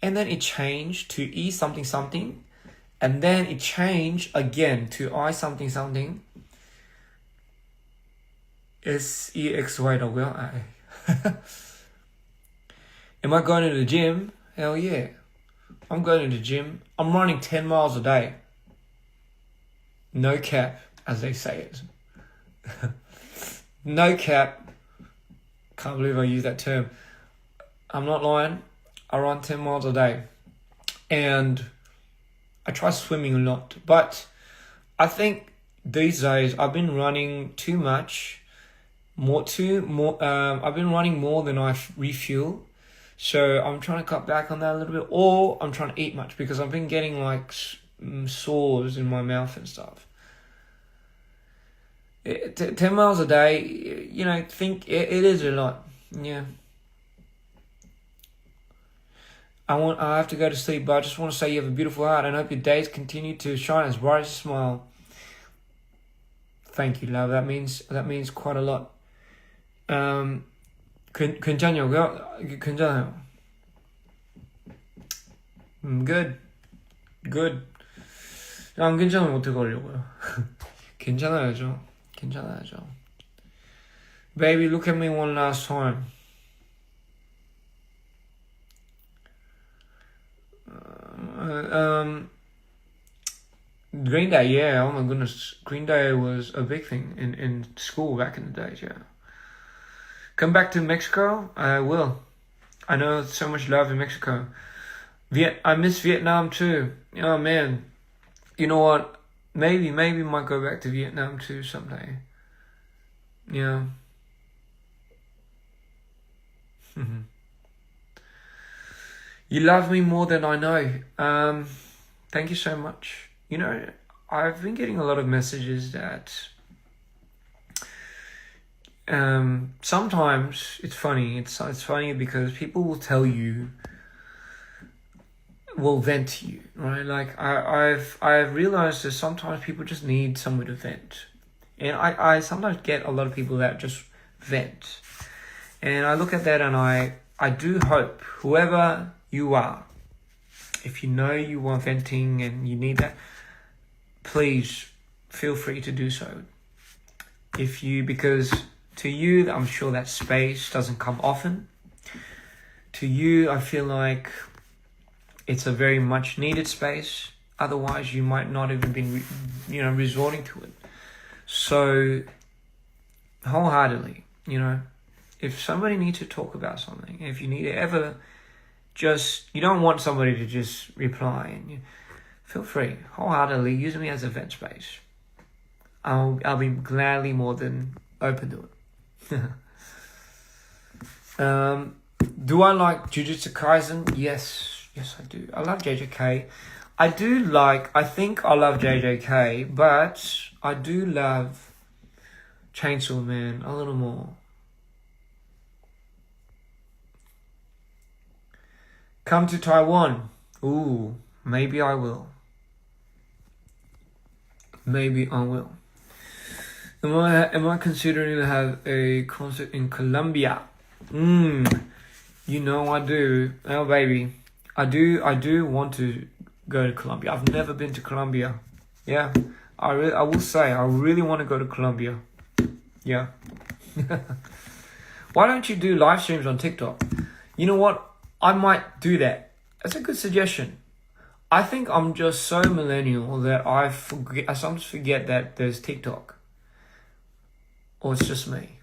and then it changed to E something something, and then it changed again to I something something. SEXY라고요? Am I going to the gym? Hell yeah. I'm going to the gym. I'm running 10 miles a day. No cap, as they say it. No cap. Can't believe I use that term. I'm not lying. I run 10 miles a day. And I try swimming a lot. But I think these days I've been running too much. I've been running more than I refuel. So I'm trying to cut back on that a little bit. Or I'm trying to eat much because I've been getting like sores in my mouth and stuff. 10 miles a day, think it is a lot. Yeah. I have to go to sleep, but I just want to say you have a beautiful heart and I hope your days continue to shine as bright as a smile. Thank you, love. That means quite a lot. 괜찮냐고요? 괜찮아요. Good. 안 괜찮으면 어떻게 하려고요? 괜찮아야죠. Baby, look at me one last time. Green Day, yeah. Oh my goodness, Green Day was a big thing in school back in the days. Yeah. Come back to Mexico, I will. I know so much love in Mexico. I miss Vietnam too. Oh man, you know what? Maybe might go back to Vietnam too someday. Yeah. You love me more than I know. Thank you so much. You know, I've been getting a lot of messages that sometimes it's funny. It's funny because people will tell you, will vent to you, right? Like I've realized that sometimes people just need somewhere to vent, and I sometimes get a lot of people that just vent, and I look at that and I do hope whoever you are, if you know you are venting and you need that, please feel free to do so. Because to you, I'm sure that space doesn't come often. To you, I feel like it's a very much needed space. Otherwise, you might not even been, resorting to it. So, wholeheartedly, if somebody needs to talk about something, if you need to ever you don't want somebody to just reply, and feel free, wholeheartedly, use me as a vent space. I'll be gladly more than open to it. Do I like Jujutsu Kaisen? Yes, I do. I love JJK. I think I love JJK, but I do love Chainsaw Man a little more. Come to Taiwan. Ooh, maybe I will. Am I considering to have a concert in Colombia? I do. Oh baby, I do want to go to Colombia. I've never been to Colombia. Yeah, I will say I really want to go to Colombia. Yeah. Why don't you do live streams on TikTok? You know what? I might do that. That's a good suggestion. I think I'm just so millennial that I sometimes forget that there's TikTok. Or it's just me.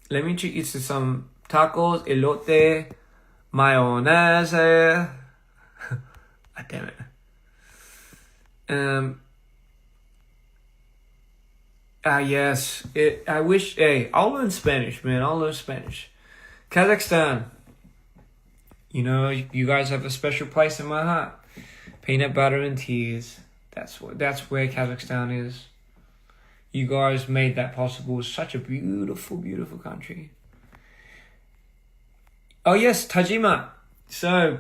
Let me treat you to some tacos, elote, mayonnaise. Ah, damn it. Yes. I'll learn Spanish, man. I'll learn Spanish. Kazakhstan. You guys have a special place in my heart. Peanut butter and tears. That's where Kazakhstan is. You guys made that possible. It's such a beautiful, beautiful country. Oh yes, Tajima. So,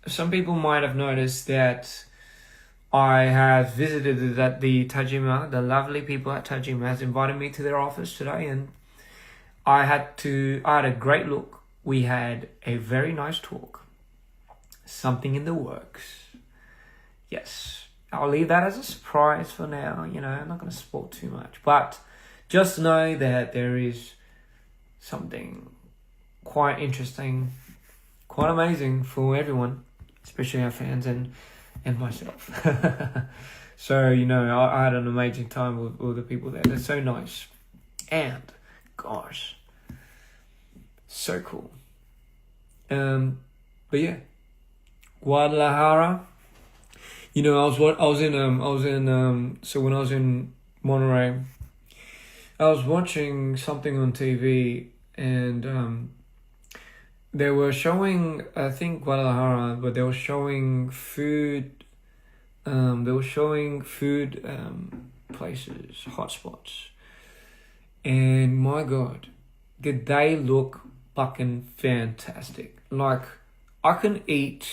some people might have noticed that I have visited the Tajima. The lovely people at Tajima has invited me to their office today, and I had a great look. We had a very nice talk. Something in the works. Yes, I'll leave that as a surprise for now. I'm not going to spoil too much, but just know that there is something quite interesting, quite amazing for everyone, especially our fans and myself. So, I had an amazing time with all the people there. They're so nice. And, gosh, so cool. But yeah, Guadalajara. So when I was in Monterey, I was watching something on TV, and they were showing, I think Guadalajara, but they were showing food. Places, hotspots, and my God, did they look fucking fantastic! Like, I can eat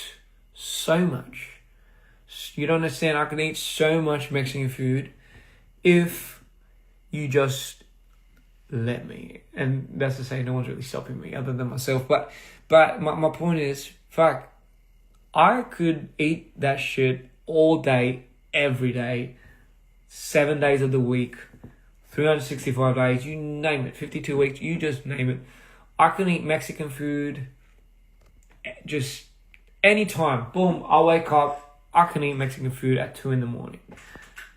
so much. You don't understand. I can eat so much Mexican food if you just let me. And that's to say, no one's really stopping me other than myself. But my point is, fuck, I could eat that shit all day, every day, 7 days of the week, 365 days, you name it, 52 weeks, you just name it. I can eat Mexican food just anytime. Boom, I wake up, I can eat Mexican food at 2 in the morning.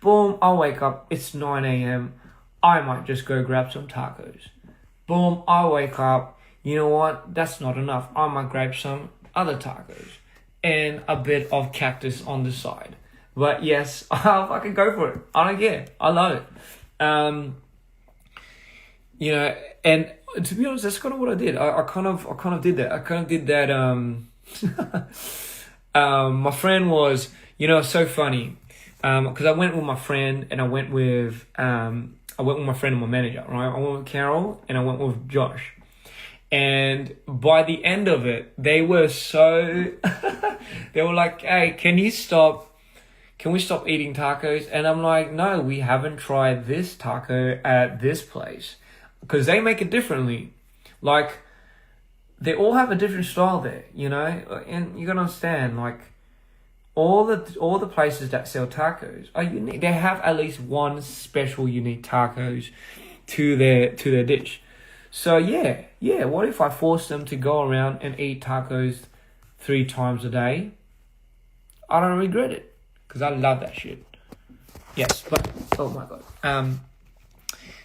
Boom, I wake up, it's 9 a.m. I might just go grab some tacos. Boom, I wake up, you know what? That's not enough. I might grab some other tacos and a bit of cactus on the side. But yes, I'll fucking go for it. I don't care. I love it. You know, and to be honest, that's kind of what I did. I kind of did that. I kind of did that. My friend was, you know, so funny. Because I went with my friend and I went with my friend and my manager, right? I went with Carol and I went with Josh. And by the end of it, they were so, they were like, hey, can we stop eating tacos? And I'm like, no, we haven't tried this taco at this place. Because they make it differently. Like, they all have a different style there, you know? And you gotta understand, like, all the places that sell tacos are unique. They have at least one special unique tacos to their dish. So yeah, what if I force them to go around and eat tacos 3 times a day? I don't regret it, because I love that shit. Yes, but oh my god.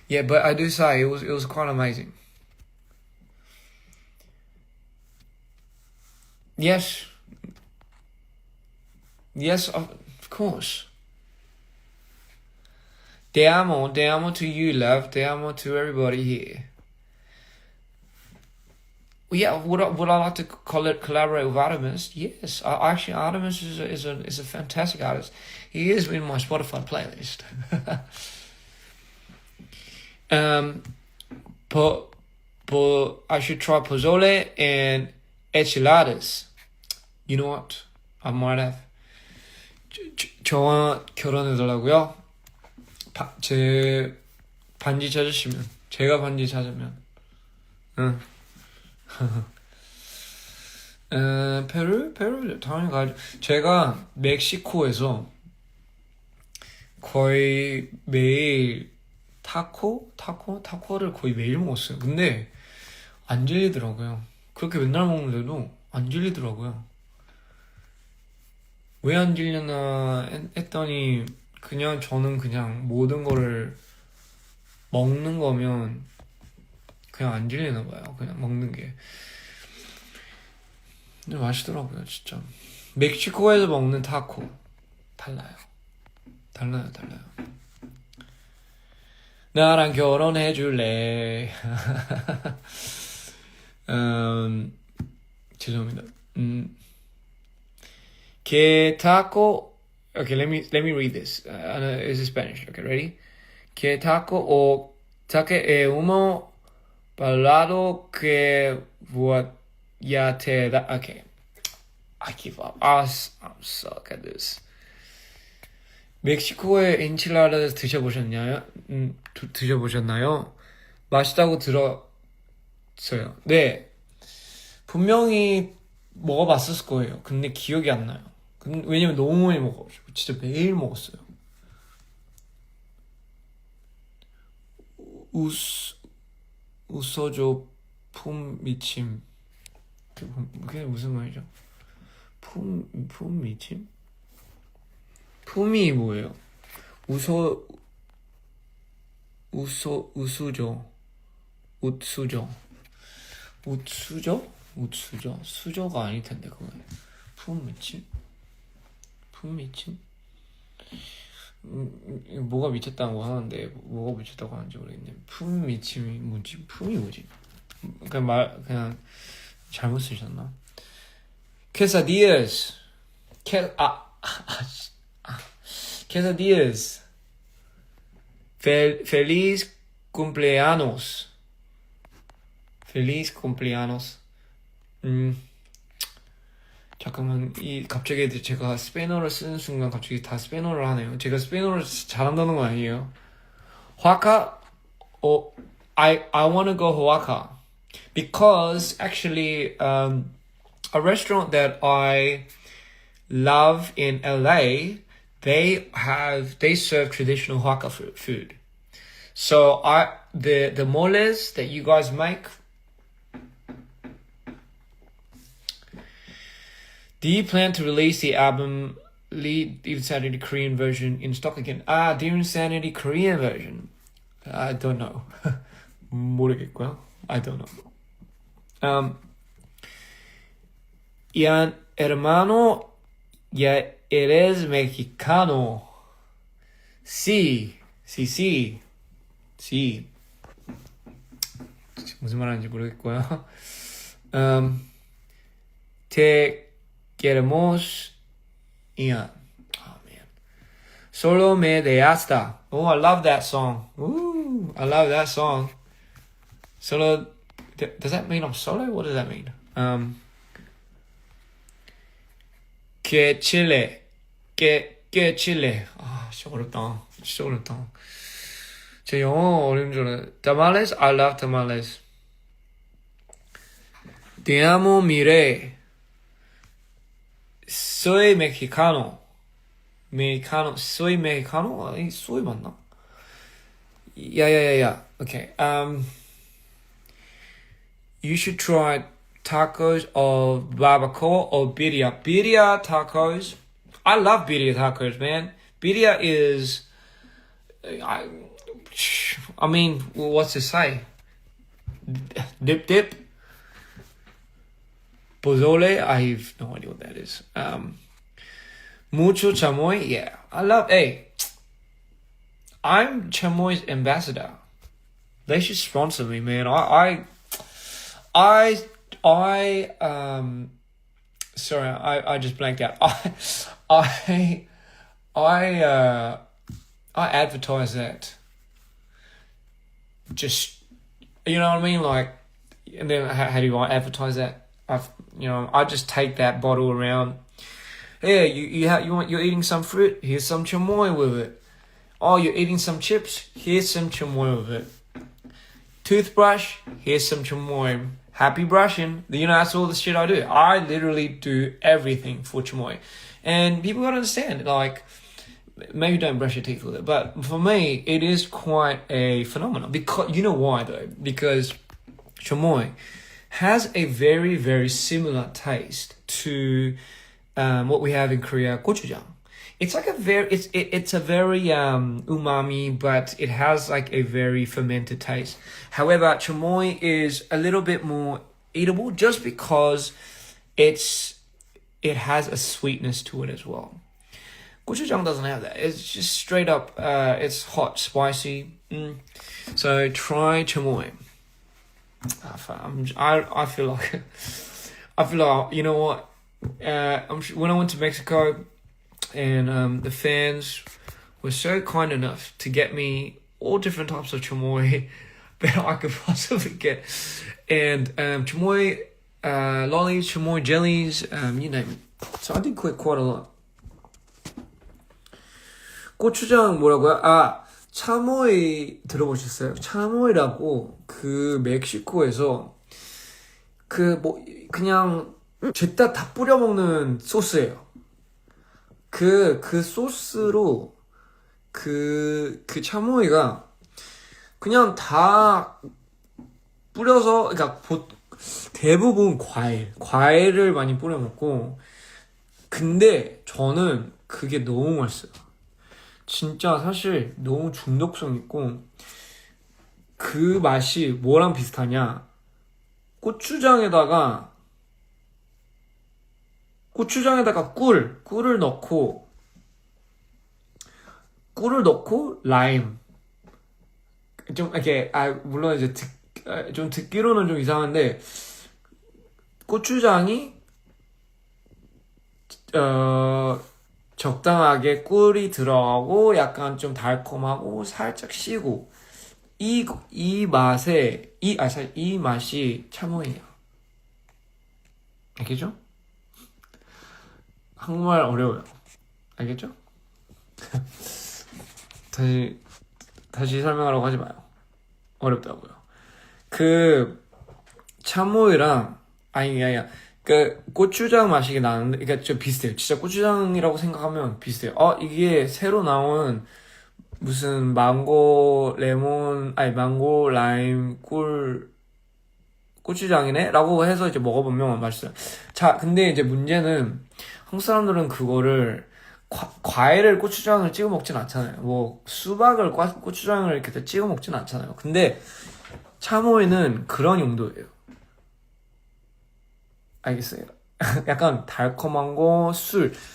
Yeah, but I do say it was quite amazing. Yes, of course. Te amo to you, love. Te amo to everybody here. Well, yeah, would I like to collaborate with Artemis? Yes, actually, Artemis is a fantastic artist. He is in my Spotify playlist. I should try pozole and enchiladas. You know what? I might have. 저와 결혼해달라고요? 제 반지 찾으시면, 제가 반지 찾으면, 응. 페루 당연히 가야죠. 제가 멕시코에서 거의 매일 타코를 거의 매일 먹었어요. 근데 안 질리더라고요. 그렇게 맨날 먹는데도 안 질리더라고요. 왜 안 질려나 했더니 저는 그냥 모든 거를 먹는 거면 그냥 안 질리나 봐요. 그냥 먹는 게. 근데 맛있더라고요, 진짜. 멕시코에서 먹는 타코 달라요. 나랑 결혼해 줄래? 죄송합니다. Que taco. Okay, let me read this. This is Spanish. Okay, ready? Que taco o taque e humo palado que ya te da. Okay, I give up. I'm suck at this. 멕시코의 엔칠라다 드셔보셨나요? 맛있다고 들었어요. 네, 분명히 먹어봤을 거예요. 근데 기억이 안 나요. 왜냐면 너무 많이 먹어가지고 진짜 매일 먹었어요. 웃어줘 품미침. 그게 무슨 말이죠? 품미침? 품이 뭐예요? 웃수저? 수저가 아닐 텐데 그거는. 품미침? 뭐가 미쳤다고 하는데 뭐가 미쳤다고 하는지 모르겠네. 품미침이 뭐지? 품이 뭐지? 그냥 잘못 쓰셨나? quesadillas. quesadillas. Feliz cumpleaños. 잠깐만, 갑자기 제가 스페인어를 쓰는 순간 갑자기 다 스페인어를 하네요. 제가 스페인어를 잘한다는 거 아니에요. Oaxaca, I want to go Oaxaca because actually a restaurant that I love in LA, they serve traditional Oaxaca food. So the moles that you guys make, Do you plan to release the album Lead Insanity Korean version in stock again? Dear Insanity Korean version. I don't know. 모르겠고요. I don't know. Ian hermano, ya eres mexicano. Sí. 무슨 말하는지 모르겠고요. Te queremos, Ian. Oh man. Solo me dejaste. Oh, I love that song. Ooh, I love that song. Solo. Does that mean I'm solo? What does that mean? Que Chile. Que Chile. 진짜 어렵다. 진짜 어렵다. 제 영어 어려운 줄 알아요. Tamales, I love tamales. Te amo, mire. Soy mexicano. Soy mexicano? soy 맞나? Yeah. Okay. You should try tacos or barbacoa or birria. Birria tacos. I love birria tacos, man. Birria is... I mean, what's to say? Dip. Pozole, I have no idea what that is. Mucho chamoy, yeah. I'm chamoy's ambassador. They should sponsor me, man. Sorry, I just blanked out. I advertise that. Just, you know what I mean? Like, and then how do I advertise that? I just take that bottle around. Yeah, you're eating some fruit. Here's some chamoy with it. Oh, you're eating some chips. Here's some chamoy with it. Toothbrush. Here's some chamoy. Happy brushing. That's all the shit I do. I literally do everything for chamoy, and people gotta understand. Like, maybe don't brush your teeth with it, but for me, it is quite a phenomenon. Because you know why though? Because chamoy has a very, very similar taste to what we have in Korea, gochujang. It's like it's a very umami, but it has like a very fermented taste. However, chamoy is a little bit more eatable just because it has a sweetness to it as well. Gochujang doesn't have that. It's just straight up. It's hot, spicy. So try chamoy. I feel like you know what? When I went to Mexico, and the fans were so kind enough to get me all different types of chamoy that I could possibly get, and chamoy lollies, chamoy jellies, you name it. So I did quite a lot. 고추장 뭐라고요? 차모이 들어보셨어요? 차모이라고 그 멕시코에서 그냥 죄다 다 뿌려 먹는 소스예요. 그 소스로 그 차모이가 그냥 다 뿌려서, 그러니까 대부분 과일을 많이 뿌려 먹고, 근데 저는 그게 너무 맛있어요. 진짜 사실 너무 중독성 있고, 그 맛이 뭐랑 비슷하냐? 고추장에다가 꿀을 넣고 라임. 좀 이렇게 물론 이제 좀 듣기로는 좀 이상한데, 고추장이 적당하게 꿀이 들어가고 약간 좀 달콤하고 살짝 시고, 이 맛이 차모이에요. 알겠죠? 한국말 어려워요. 알겠죠? 다시 설명하라고 하지 마요. 어렵다고요. 그 차모이랑 그 고추장 맛이 나는데, 그러니까 좀 비슷해요. 진짜 고추장이라고 생각하면 비슷해요. 이게 새로 나온 무슨 망고 라임 고추장이네? 라고 해서 이제 먹어보면 맛있어요. 자, 근데 이제 문제는 한국 사람들은 그거를 과일을 고추장을 찍어 먹진 않잖아요. 뭐 수박을 고추장을 이렇게 찍어 먹진 않잖아요. 근데 참호에는 그런 용도예요. 알겠어요? 약간 달콤한 거,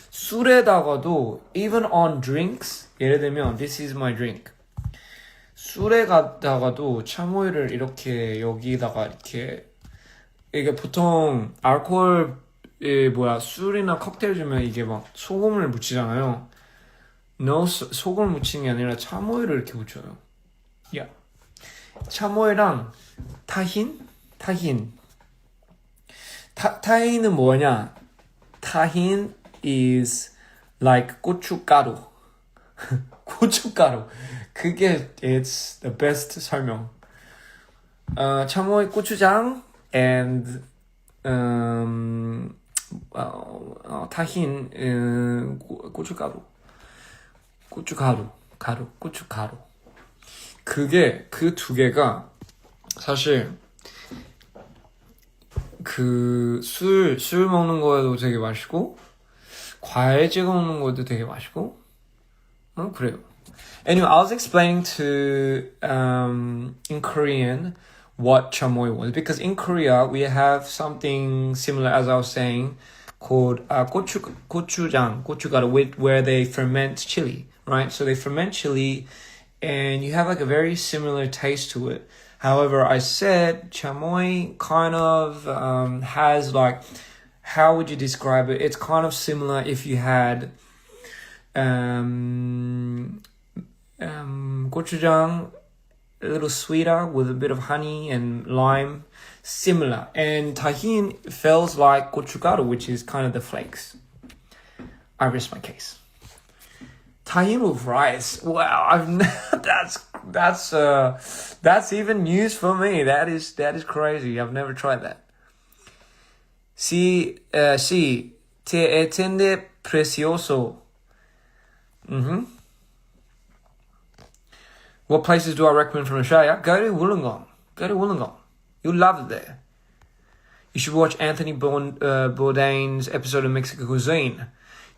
술에다가도 even on drinks, 예를 들면 this is my drink. 술에다가도 참오일을 이렇게 여기다가 이게 보통 알코올 술이나 칵테일 주면 이게 막 소금을 묻히잖아요. No, 소금을 묻히는 게 아니라 참오일을 이렇게 묻혀요. Yeah. 참오일랑 타힌은 뭐냐? 타힌 is like 고춧가루. 고춧가루. 그게 it's the best 설명. 참오일 고추장 and 타힌 고춧가루. 고춧가루. 그게 그 두 개가 사실 술 먹는 거에도 되게 맛있고 과일 찍어 먹는 것도 되게 맛있고 그래요. Anyway, I was explaining to in Korean what chamoy was because in Korea we have something similar as I was saying called gochujang, where they ferment chili, right? So they ferment chili and you have like a very similar taste to it. However, I said chamoy kind of has like, how would you describe it? It's kind of similar if you had gochujang, a little sweeter with a bit of honey and lime, similar. And tahin feels like gochugaru, which is kind of the flakes. I rest my case. Tahin with rice. Wow, that's even news for me. That is crazy. I've never tried that. Sí, te entiende precioso. What places do I recommend from Australia? Go to Wollongong. You'll love it there. You should watch Anthony Bourdain's episode of Mexican Cuisine.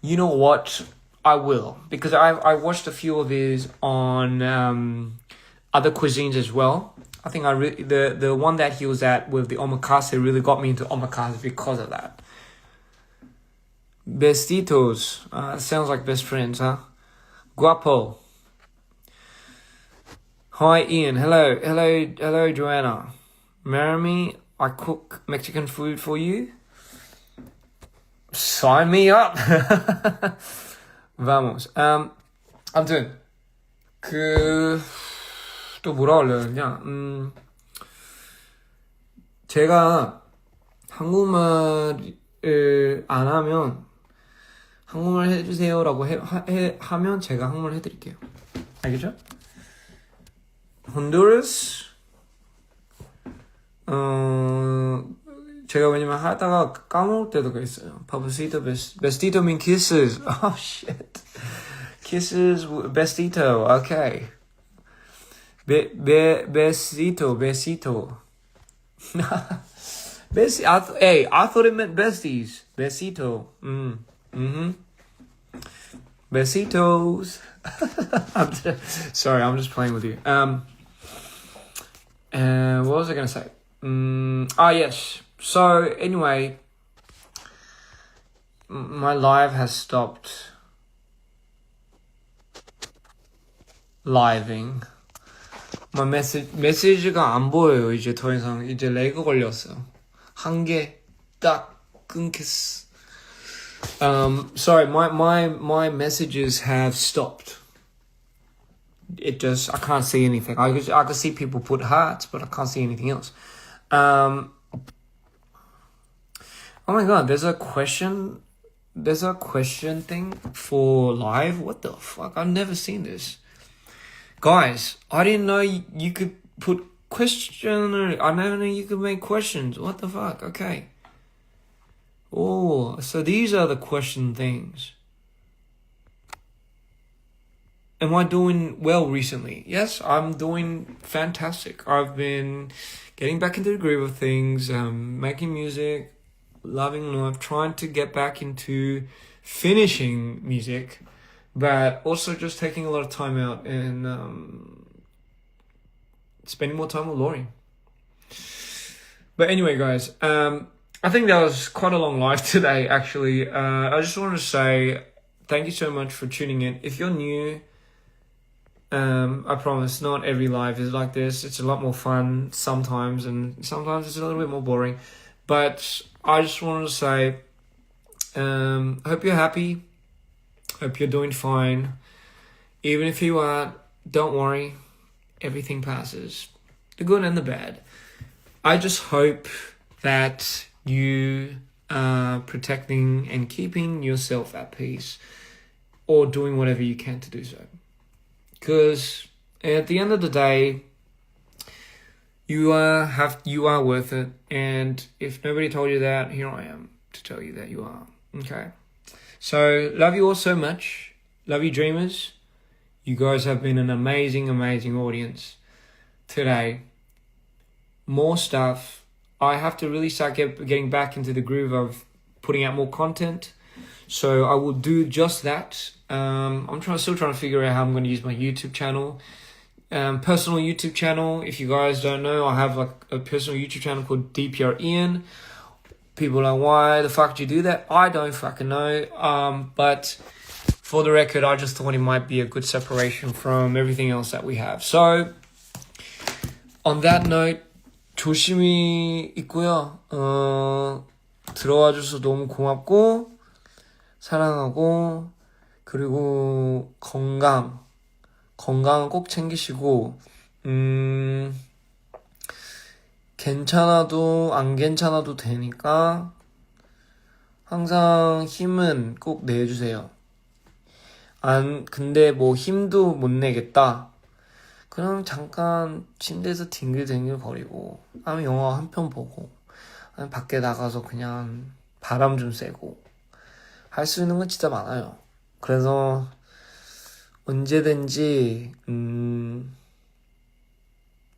You know what? I will. Because I watched a few of his on other cuisines as well. I think the one that he was at with the omakase really got me into omakase because of that. Bestitos. Sounds like best friends, huh? Guapo. Hi Ian. Hello Joanna. Marry me. I cook Mexican food for you. Sign me up. Vamos. 아무튼 또 뭐라 그러냐? 제가 한국말을 안 하면 한국말 해주세요라고 하면 제가 한국말 해드릴게요. 알겠죠? Honduras. 제가 왜냐면 하다가 까먹을 때도 있어요. Papacito, bestito mean kisses. Oh shit. Kisses, bestito. Okay. Besito. Hey, I thought it meant besties. Besito. Besitos. Sorry, I'm just playing with you. What was I gonna say? Yes. So anyway, my live has stopped living. My 메시지가 안 보여요. 이제 더 이상 이제 렉이 걸렸어요. 한 개 딱 끊겼어. Sorry, my messages have stopped. I can't see anything. I could see people put hearts, but I can't see anything else. Oh my god, there's a question thing for live? What the fuck? I've never seen this. Guys, I didn't know you could put question. I never knew you could make questions. What the fuck? Okay. Oh, so these are the question things. am I doing well recently? Yes, I'm doing fantastic. I've been getting back into the groove of things, making music, loving life, trying to get back into finishing music, but also just taking a lot of time out and spending more time with Laurie. But anyway, guys, I think that was quite a long live today, actually. I just wanted to say thank you so much for tuning in. If you're new, I promise not every live is like this. It's a lot more fun sometimes, and sometimes it's a little bit more boring. But I just wanted to say, hope you're happy. Hope you're doing fine. Even if you aren't, don't worry. Everything passes. The good and the bad. I just hope that you are protecting and keeping yourself at peace, or doing whatever you can to do so. Because at the end of the day, you are worth it. And if nobody told you that, here I am to tell you that you are. Okay. So love you all so much. Love you, dreamers. You guys have been an amazing, amazing audience today. More stuff. I have to really start getting back into the groove of putting out more content. So I will do just that. I'm still trying to figure out how I'm going to use my YouTube channel. Personal YouTube channel. If you guys don't know, I have like a personal YouTube channel called DPRIAN. People are like, why the fuck did you do that? I don't fucking know. But for the record, I just thought it might be a good separation from everything else that we have. So on that note, 조심히 있고요. 들어와 줘서 너무 고맙고 사랑하고, 그리고 건강은 꼭 챙기시고, 괜찮아도 안 괜찮아도 되니까 항상 힘은 꼭 내주세요. 근데 뭐 힘도 못 내겠다. 그럼 잠깐 침대에서 뒹글뒹글 거리고, 아니면 영화 한 편 보고, 아니면 밖에 나가서 그냥 바람 좀 쐬고, 할 수 있는 건 진짜 많아요. 그래서 언제든지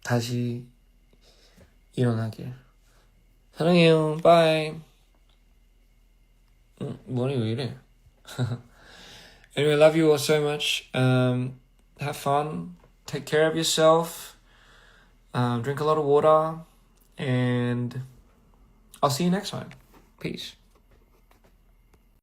다시 일어나길. 사랑해요. 바이. 머리 왜 이래? Anyway, love you all so much. Have fun. Take care of yourself. Drink a lot of water. And I'll see you next time. Peace.